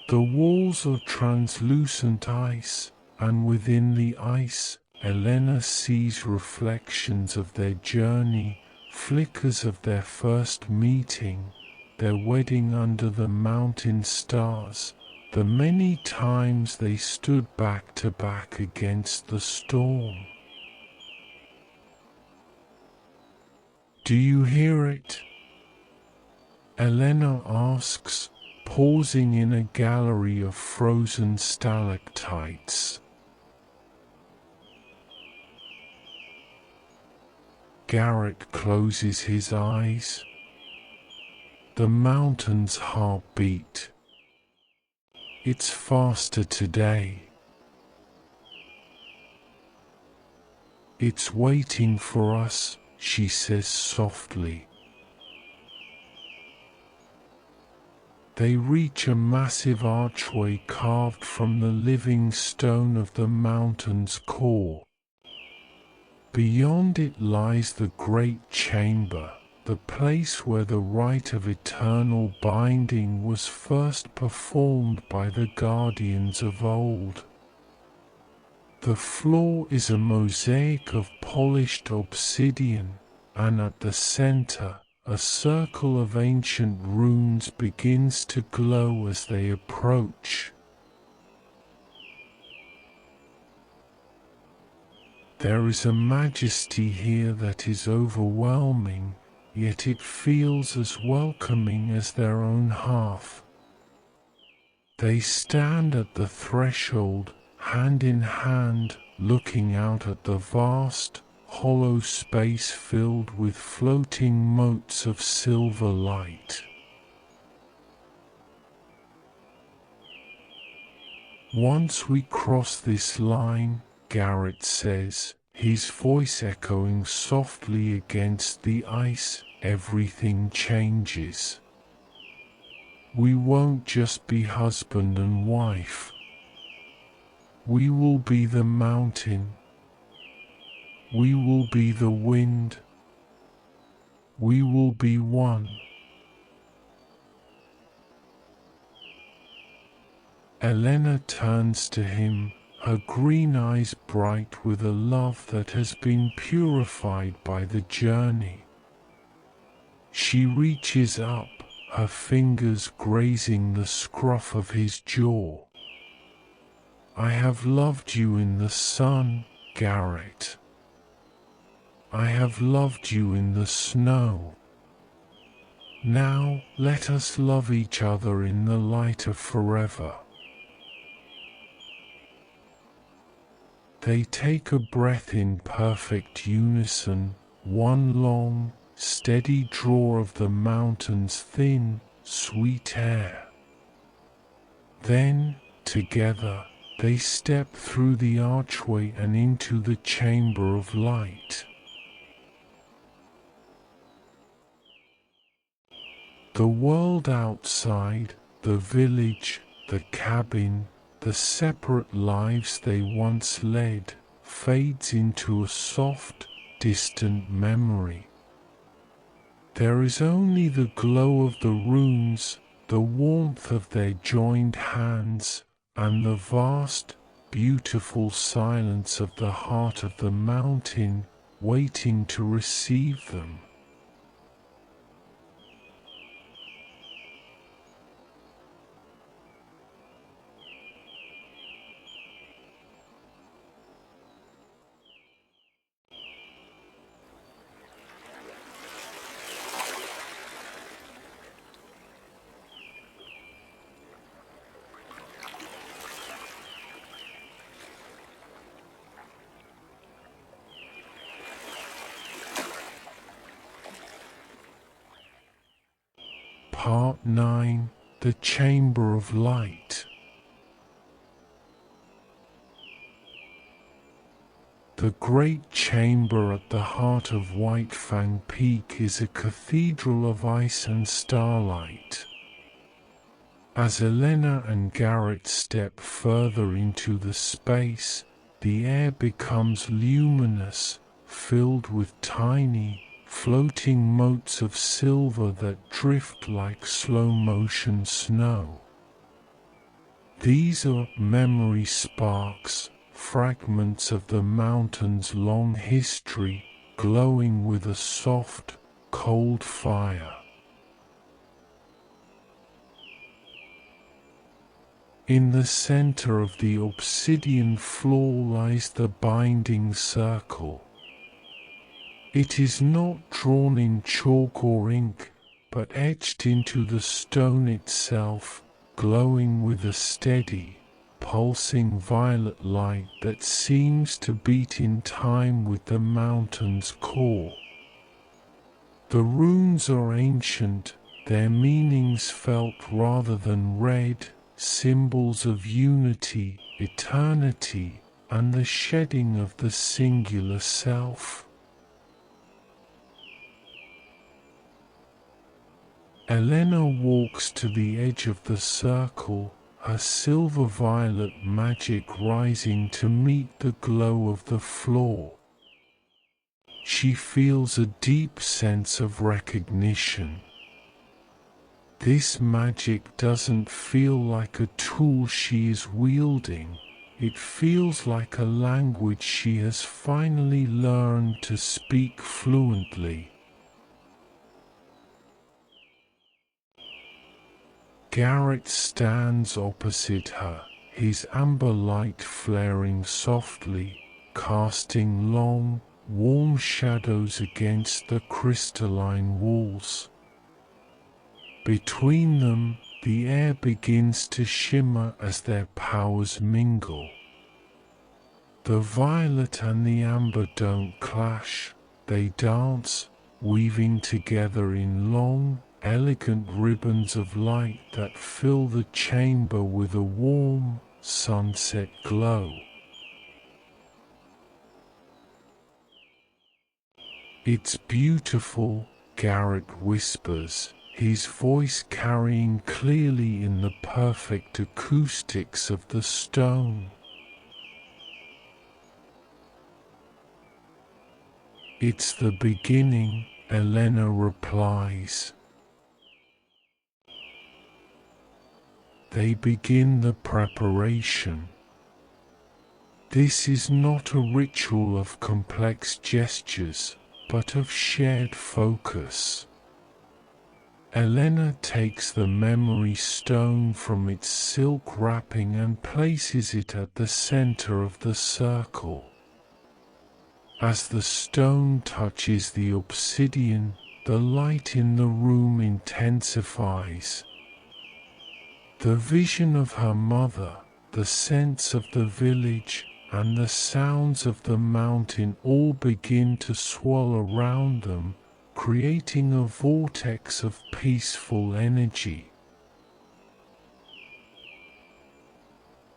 The walls are translucent ice, and within the ice, Elena sees reflections of their journey, flickers of their first meeting, their wedding under the mountain stars, the many times they stood back to back against the storm. "Do you hear it?" Elena asks, pausing in a gallery of frozen stalactites. Garrett closes his eyes. The mountain's heartbeat. It's faster today. It's waiting for us, she says softly. They reach a massive archway carved from the living stone of the mountain's core. Beyond it lies the great chamber, the place where the rite of eternal binding was first performed by the guardians of old. The floor is a mosaic of polished obsidian, and at the center, a circle of ancient runes begins to glow as they approach. There is a majesty here that is overwhelming, yet it feels as welcoming as their own hearth. They stand at the threshold, hand in hand, looking out at the vast, hollow space filled with floating motes of silver light. "Once we cross this line," Garrett says, his voice echoing softly against the ice, "everything changes. We won't just be husband and wife. We will be the mountain. We will be the wind. We will be one." Elena turns to him, her green eyes bright with a love that has been purified by the journey. She reaches up, her fingers grazing the scruff of his jaw. I have loved you in the sun, Garrett. I have loved you in the snow. Now let us love each other in the light of forever. They take a breath in perfect unison, one long, steady draw of the mountain's thin, sweet air. Then, together, they step through the archway and into the chamber of light. The world outside, the village, the cabin, the separate lives they once led, fades into a soft, distant memory. There is only the glow of the runes, the warmth of their joined hands, and the vast, beautiful silence of the heart of the mountain, waiting to receive them. Part 9. The Chamber of Light. The great chamber at the heart of Whitefang Peak is a cathedral of ice and starlight. As Elena and Garrett step further into the space, the air becomes luminous, filled with tiny, floating motes of silver that drift like slow-motion snow. These are memory sparks, fragments of the mountain's long history, glowing with a soft, cold fire. In the center of the obsidian floor lies the binding circle. It is not drawn in chalk or ink, but etched into the stone itself, glowing with a steady, pulsing violet light that seems to beat in time with the mountain's core. The runes are ancient, their meanings felt rather than read, symbols of unity, eternity, and the shedding of the singular self. Elena walks to the edge of the circle, her silver-violet magic rising to meet the glow of the floor. She feels a deep sense of recognition. This magic doesn't feel like a tool she is wielding, it feels like a language she has finally learned to speak fluently. Garrett stands opposite her, his amber light flaring softly, casting long, warm shadows against the crystalline walls. Between them, the air begins to shimmer as their powers mingle. The violet and the amber don't clash, they dance, weaving together in long, elegant ribbons of light that fill the chamber with a warm, sunset glow. "It's beautiful," Garrett whispers, his voice carrying clearly in the perfect acoustics of the stone. "It's the beginning," Elena replies. They begin the preparation. This is not a ritual of complex gestures, but of shared focus. Elena takes the memory stone from its silk wrapping and places it at the center of the circle. As the stone touches the obsidian, the light in the room intensifies. The vision of her mother, the sense of the village, and the sounds of the mountain all begin to swirl around them, creating a vortex of peaceful energy.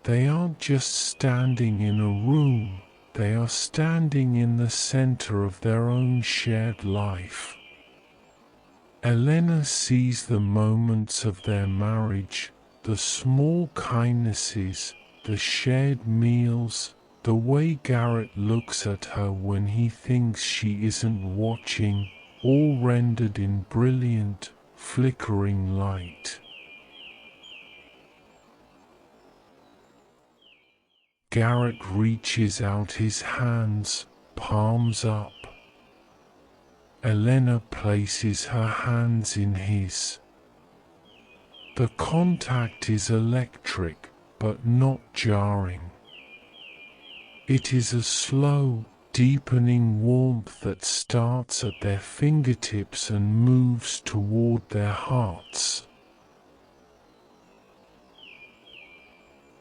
They aren't just standing in a room, they are standing in the center of their own shared life. Elena sees the moments of their marriage, the small kindnesses, the shared meals, the way Garrett looks at her when he thinks she isn't watching, all rendered in brilliant, flickering light. Garrett reaches out his hands, palms up. Elena places her hands in his. The contact is electric, but not jarring. It is a slow, deepening warmth that starts at their fingertips and moves toward their hearts.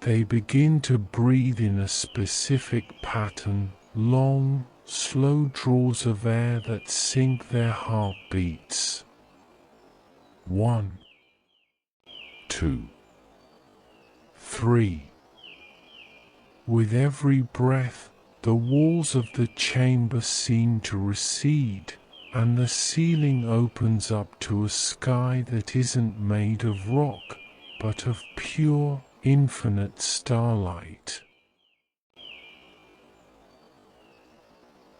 They begin to breathe in a specific pattern, long, slow draws of air that sync their heartbeats. 1, 2, 3. With every breath, the walls of the chamber seem to recede, and the ceiling opens up to a sky that isn't made of rock, but of pure, infinite starlight.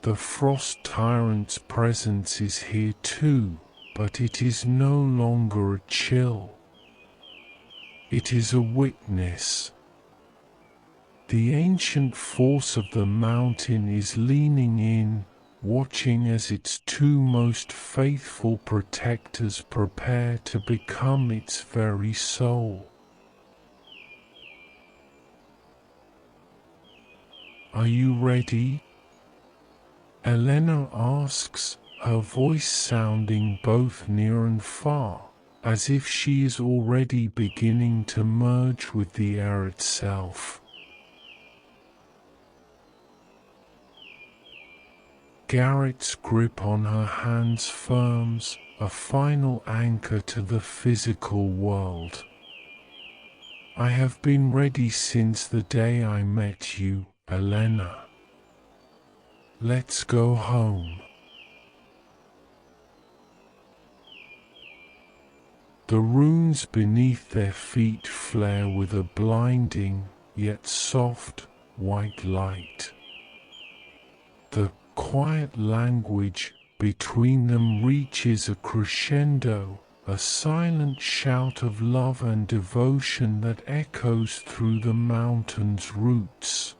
The frost tyrant's presence is here too, but it is no longer a chill. It is a witness. The ancient force of the mountain is leaning in, watching as its two most faithful protectors prepare to become its very soul. Are you ready? Elena asks, her voice sounding both near and far, as if she is already beginning to merge with the air itself. Garrett's grip on her hands firms, a final anchor to the physical world. I have been ready since the day I met you, Elena. Let's go home. The runes beneath their feet flare with a blinding, yet soft, white light. The quiet language between them reaches a crescendo, a silent shout of love and devotion that echoes through the mountain's roots.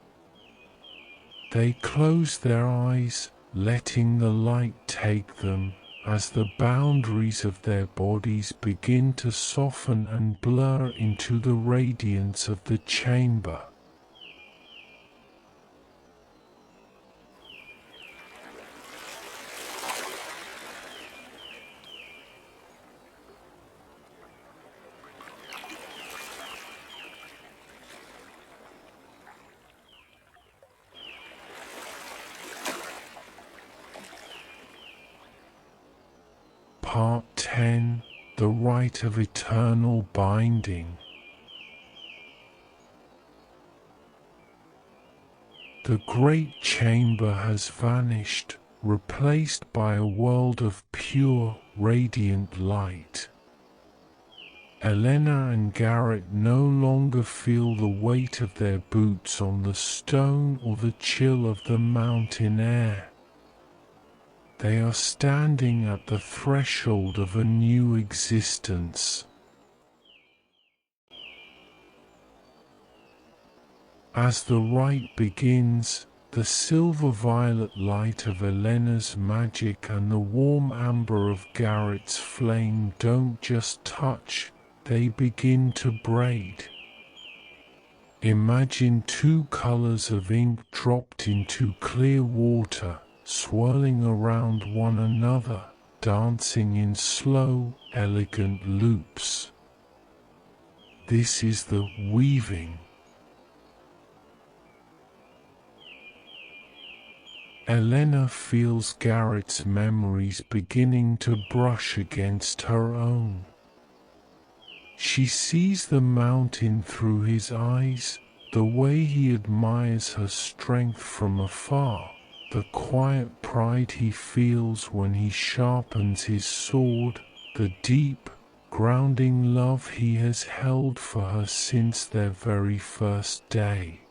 They close their eyes, letting the light take them, as the boundaries of their bodies begin to soften and blur into the radiance of the chamber. Part 10, The Rite of Eternal Binding. The great chamber has vanished, replaced by a world of pure, radiant light. Elena and Garrett no longer feel the weight of their boots on the stone or the chill of the mountain air. They are standing at the threshold of a new existence. As the rite begins, the silver-violet light of Elena's magic and the warm amber of Garrett's flame don't just touch, they begin to braid. Imagine two colors of ink dropped into clear water, swirling around one another, dancing in slow, elegant loops. This is the weaving. Elena feels Garrett's memories beginning to brush against her own. She sees the mountain through his eyes, the way he admires her strength from afar, the quiet pride he feels when he sharpens his sword, the deep, grounding love he has held for her since their very first day.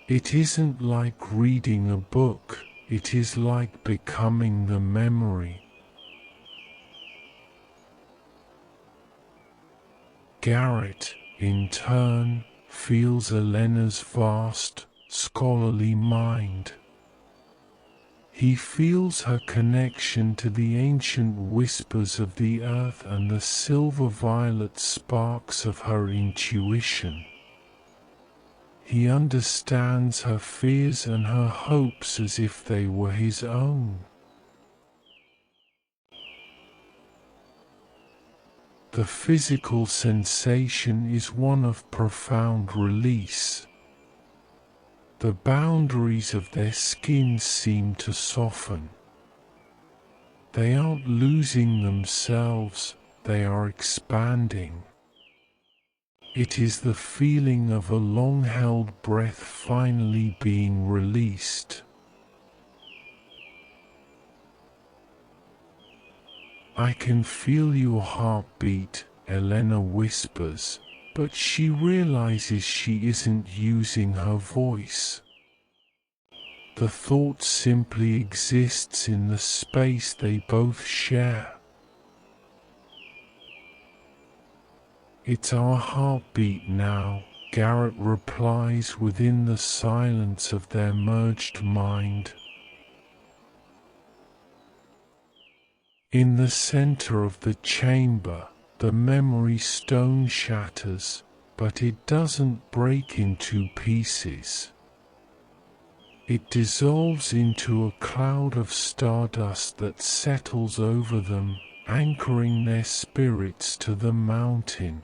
It isn't like reading a book, it is like becoming the memory. Garrett, in turn, feels Elena's vast, scholarly mind. He feels her connection to the ancient whispers of the earth and the silver-violet sparks of her intuition. He understands her fears and her hopes as if they were his own. The physical sensation is one of profound release. The boundaries of their skin seem to soften. They aren't losing themselves, they are expanding. It is the feeling of a long-held breath finally being released. I can feel your heartbeat, Elena whispers, but she realizes she isn't using her voice. The thought simply exists in the space they both share. It's our heartbeat now, Garrett replies within the silence of their merged mind. In the center of the chamber, the memory stone shatters, but it doesn't break into pieces. It dissolves into a cloud of stardust that settles over them, anchoring their spirits to the mountain.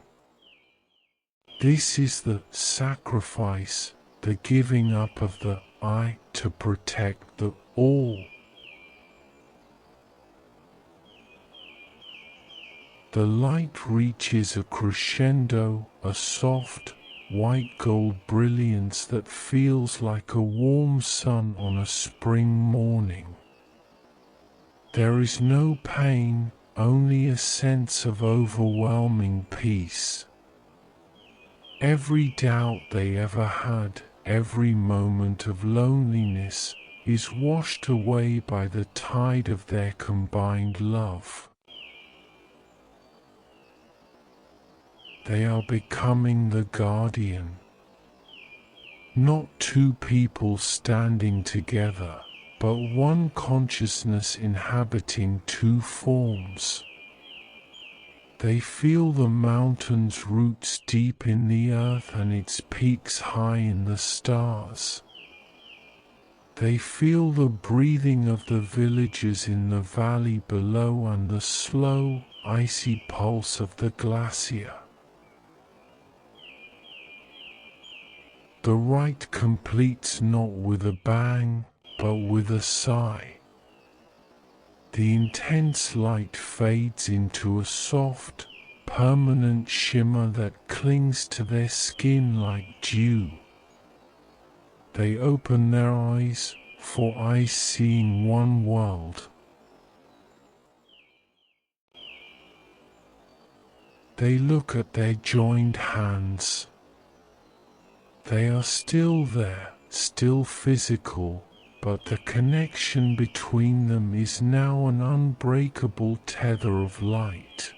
This is the sacrifice, the giving up of the I to protect the all. The light reaches a crescendo, a soft, white gold brilliance that feels like a warm sun on a spring morning. There is no pain, only a sense of overwhelming peace. Every doubt they ever had, every moment of loneliness, is washed away by the tide of their combined love. They are becoming the guardian. Not two people standing together, but one consciousness inhabiting two forms. They feel the mountain's roots deep in the earth and its peaks high in the stars. They feel the breathing of the villagers in the valley below and the slow, icy pulse of the glacier. The rite completes not with a bang, but with a sigh. The intense light fades into a soft, permanent shimmer that clings to their skin like dew. They open their eyes, for eyes seeing one world. They look at their joined hands. They are still there, still physical, but the connection between them is now an unbreakable tether of light.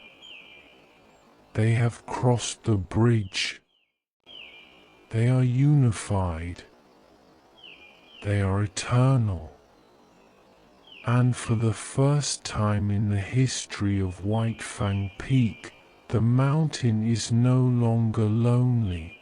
They have crossed the bridge. They are unified. They are eternal. And for the first time in the history of Whitefang Peak, the mountain is no longer lonely.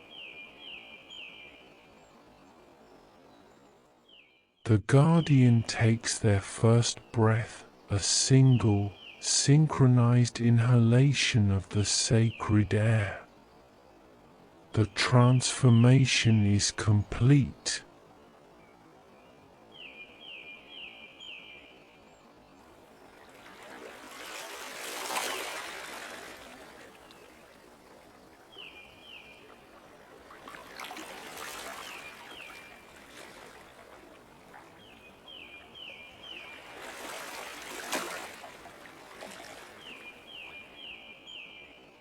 The Guardian takes their first breath, a single, synchronized inhalation of the sacred air. The transformation is complete.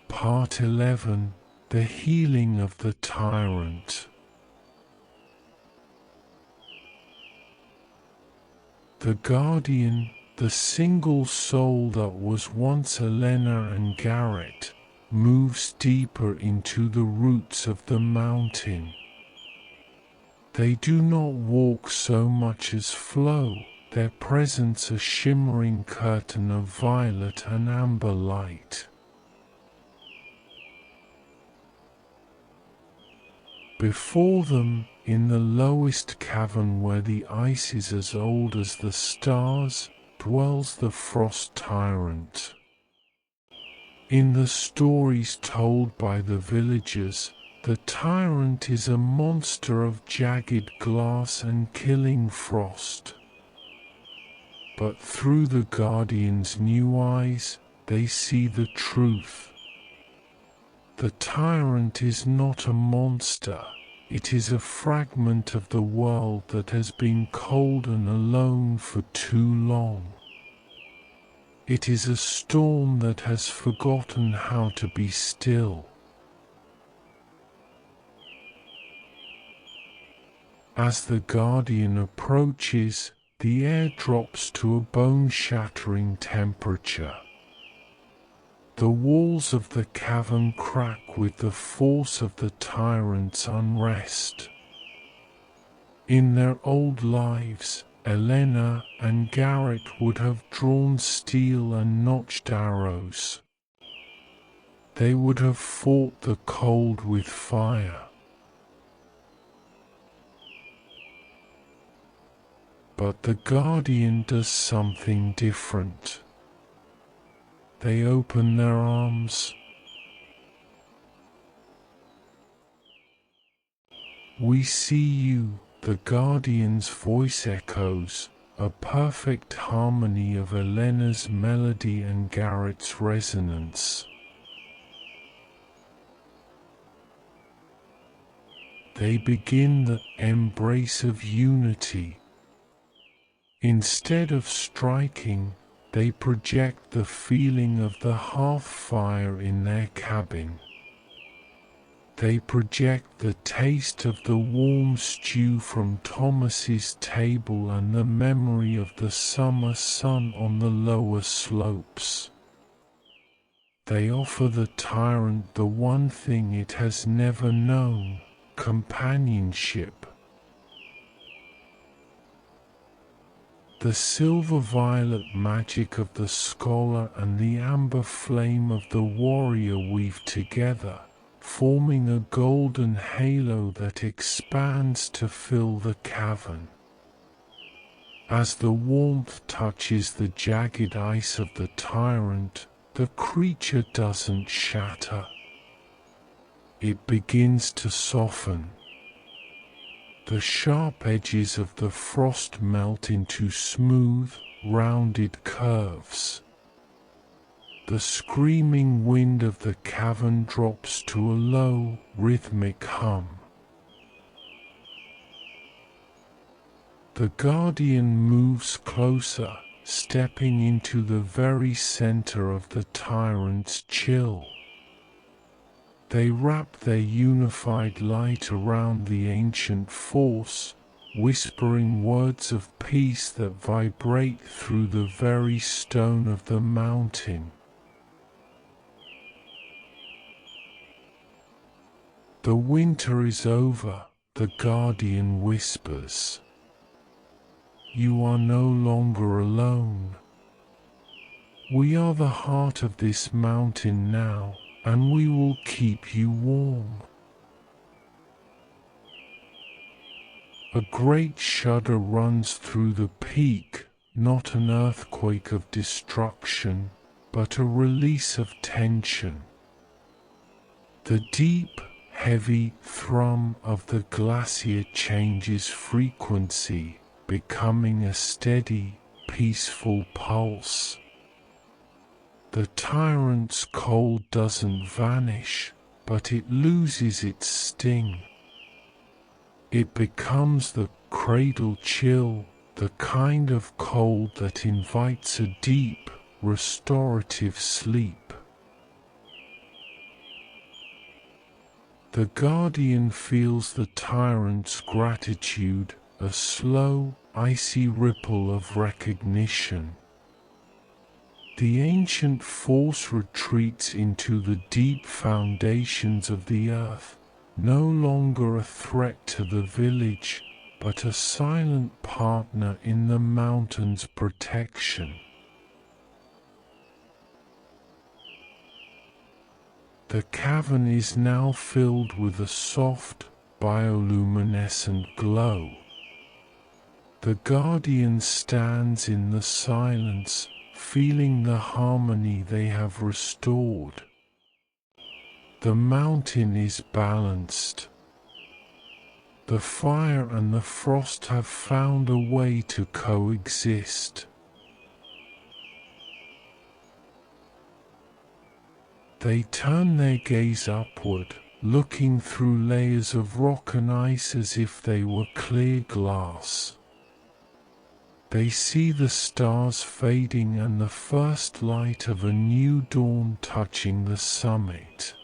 Part 11. The Healing of the Tyrant. The Guardian, the single soul that was once Elena and Garrett, moves deeper into the roots of the mountain. They do not walk so much as flow, their presence a shimmering curtain of violet and amber light. Before them, in the lowest cavern where the ice is as old as the stars, dwells the frost tyrant. In the stories told by the villagers, the tyrant is a monster of jagged glass and killing frost. But through the Guardian's new eyes, they see the truth. The tyrant is not a monster, it is a fragment of the world that has been cold and alone for too long. It is a storm that has forgotten how to be still. As the Guardian approaches, the air drops to a bone-shattering temperature. The walls of the cavern crack with the force of the tyrant's unrest. In their old lives, Elena and Garrett would have drawn steel and notched arrows. They would have fought the cold with fire. But the Guardian does something different. They open their arms. We see you, the Guardian's voice echoes, a perfect harmony of Elena's melody and Garrett's resonance. They begin the embrace of unity. Instead of striking, they project the feeling of the hearth fire in their cabin. They project the taste of the warm stew from Thomas's table and the memory of the summer sun on the lower slopes. They offer the tyrant the one thing it has never known, companionship. The silver-violet magic of the scholar and the amber flame of the warrior weave together, forming a golden halo that expands to fill the cavern. As the warmth touches the jagged ice of the tyrant, the creature doesn't shatter. It begins to soften. The sharp edges of the frost melt into smooth, rounded curves. The screaming wind of the cavern drops to a low, rhythmic hum. The Guardian moves closer, stepping into the very center of the tyrant's chill. They wrap their unified light around the ancient force, whispering words of peace that vibrate through the very stone of the mountain. The winter is over, the guardian whispers. You are no longer alone. We are the heart of this mountain now, and we will keep you warm. A great shudder runs through the peak, not an earthquake of destruction, but a release of tension. The deep, heavy thrum of the glacier changes frequency, becoming a steady, peaceful pulse. The tyrant's cold doesn't vanish, but it loses its sting. It becomes the cradle chill, the kind of cold that invites a deep, restorative sleep. The guardian feels the tyrant's gratitude, a slow, icy ripple of recognition. The ancient force retreats into the deep foundations of the earth, no longer a threat to the village, but a silent partner in the mountain's protection. The cavern is now filled with a soft, bioluminescent glow. The guardian stands in the silence, feeling the harmony they have restored. The mountain is balanced. The fire and the frost have found a way to coexist. They turn their gaze upward, looking through layers of rock and ice as if they were clear glass. They see the stars fading and the first light of a new dawn touching the summit.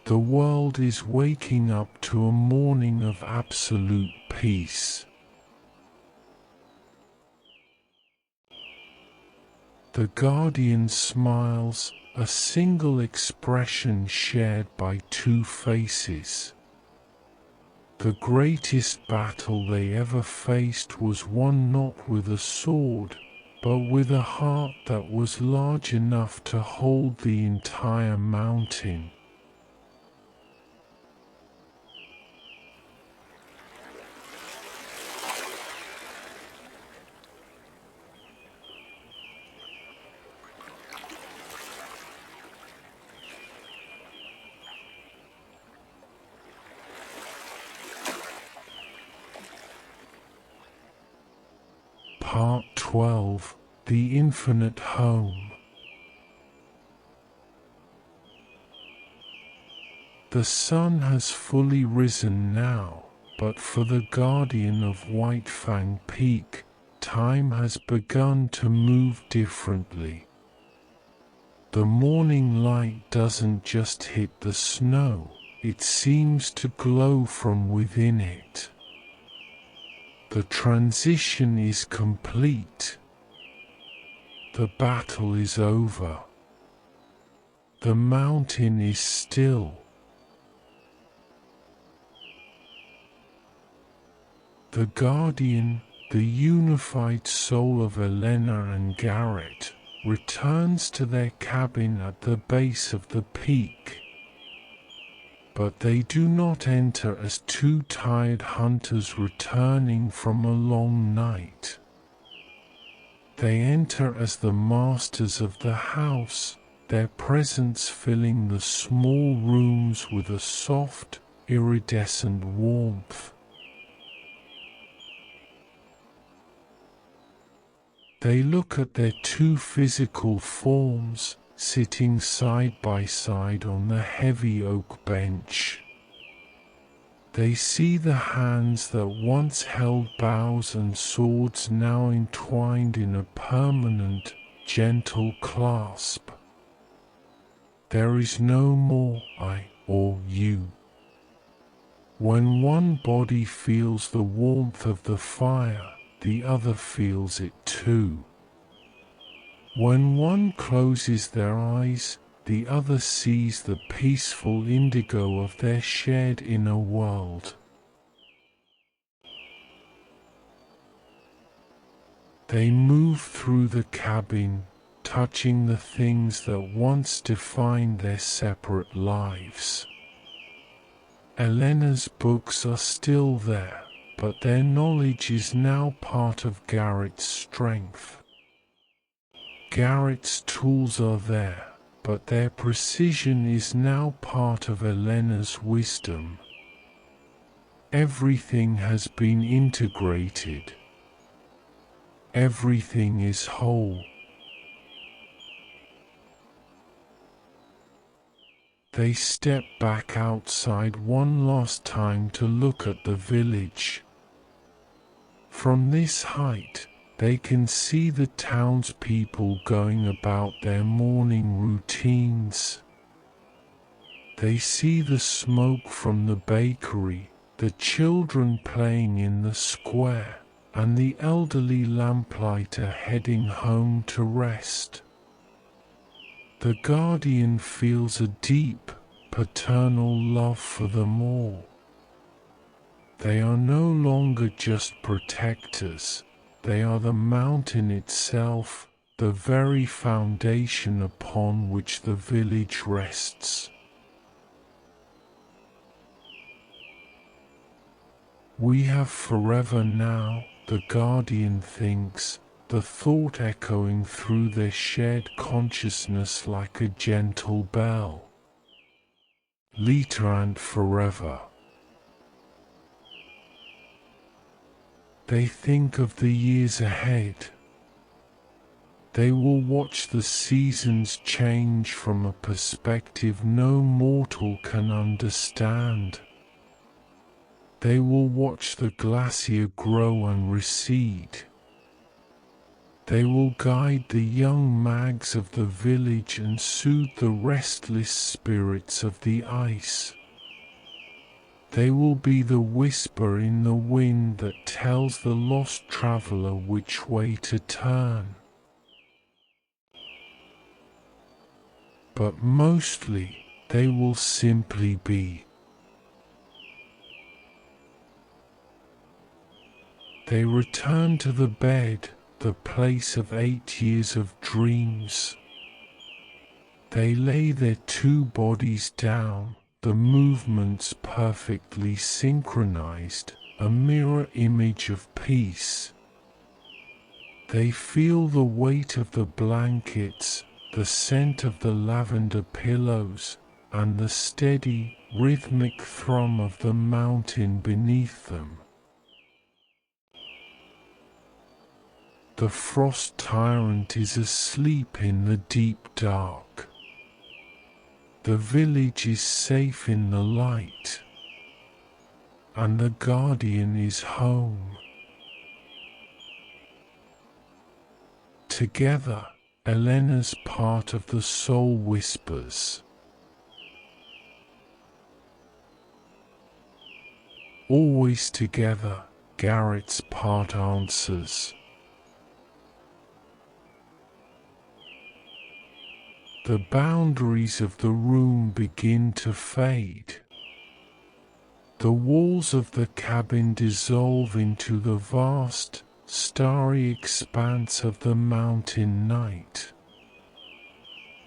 The world is waking up to a morning of absolute peace. The guardian smiles, a single expression shared by two faces. The greatest battle they ever faced was won not with a sword, but with a heart that was large enough to hold the entire mountain. Part 12, The Infinite Home. The sun has fully risen now, but for the guardian of Whitefang Peak, time has begun to move differently. The morning light doesn't just hit the snow, it seems to glow from within it. The transition is complete. The battle is over. The mountain is still. The guardian, the unified soul of Elena and Garrett, returns to their cabin at the base of the peak. But they do not enter as two tired hunters returning from a long night. They enter as the masters of the house, their presence filling the small rooms with a soft, iridescent warmth. They look at their two physical forms, sitting side by side on the heavy oak bench. They see the hands that once held bows and swords now entwined in a permanent, gentle clasp. There is no more I or you. When one body feels the warmth of the fire, the other feels it too. When one closes their eyes, the other sees the peaceful indigo of their shared inner world. They move through the cabin, touching the things that once defined their separate lives. Elena's books are still there, but their knowledge is now part of Garrett's strength. Garrett's tools are there, but their precision is now part of Elena's wisdom. Everything has been integrated. Everything is whole. They step back outside one last time to look at the village. From this height, they can see the townspeople going about their morning routines. They see the smoke from the bakery, the children playing in the square, and the elderly lamplighter heading home to rest. The guardian feels a deep, paternal love for them all. They are no longer just protectors, they are the mountain itself, the very foundation upon which the village rests. We have forever now, the guardian thinks, the thought echoing through their shared consciousness like a gentle bell. Literand forever. They think of the years ahead. They will watch the seasons change from a perspective no mortal can understand. They will watch the glacier grow and recede. They will guide the young mags of the village and soothe the restless spirits of the ice. They will be the whisper in the wind that tells the lost traveler which way to turn. But mostly, they will simply be. They return to the bed, the place of 8 years of dreams. They lay their two bodies down, the movements perfectly synchronized, a mirror image of peace. They feel the weight of the blankets, the scent of the lavender pillows, and the steady, rhythmic thrum of the mountain beneath them. The frost tyrant is asleep in the deep dark. The village is safe in the light, and the guardian is home. Together, Elena's part of the soul whispers. Always together, Garrett's part answers. The boundaries of the room begin to fade. The walls of the cabin dissolve into the vast, starry expanse of the mountain night.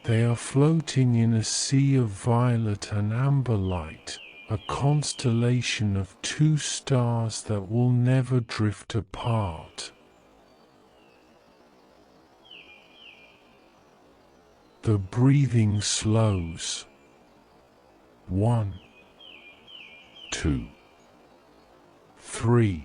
They are floating in a sea of violet and amber light, a constellation of two stars that will never drift apart. The breathing slows. 1, 2, 3.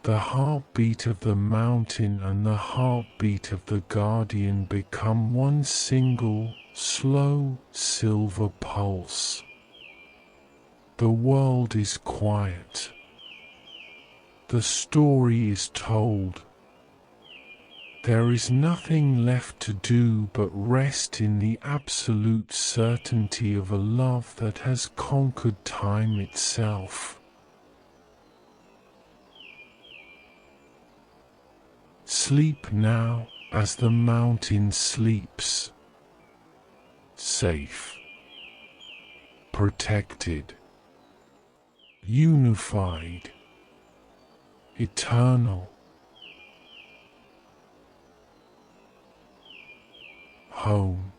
The heartbeat of the mountain and the heartbeat of the guardian become one single, slow, silver pulse. The world is quiet. The story is told. There is nothing left to do but rest in the absolute certainty of a love that has conquered time itself. Sleep now, as the mountain sleeps, safe, protected, unified, eternal. Home.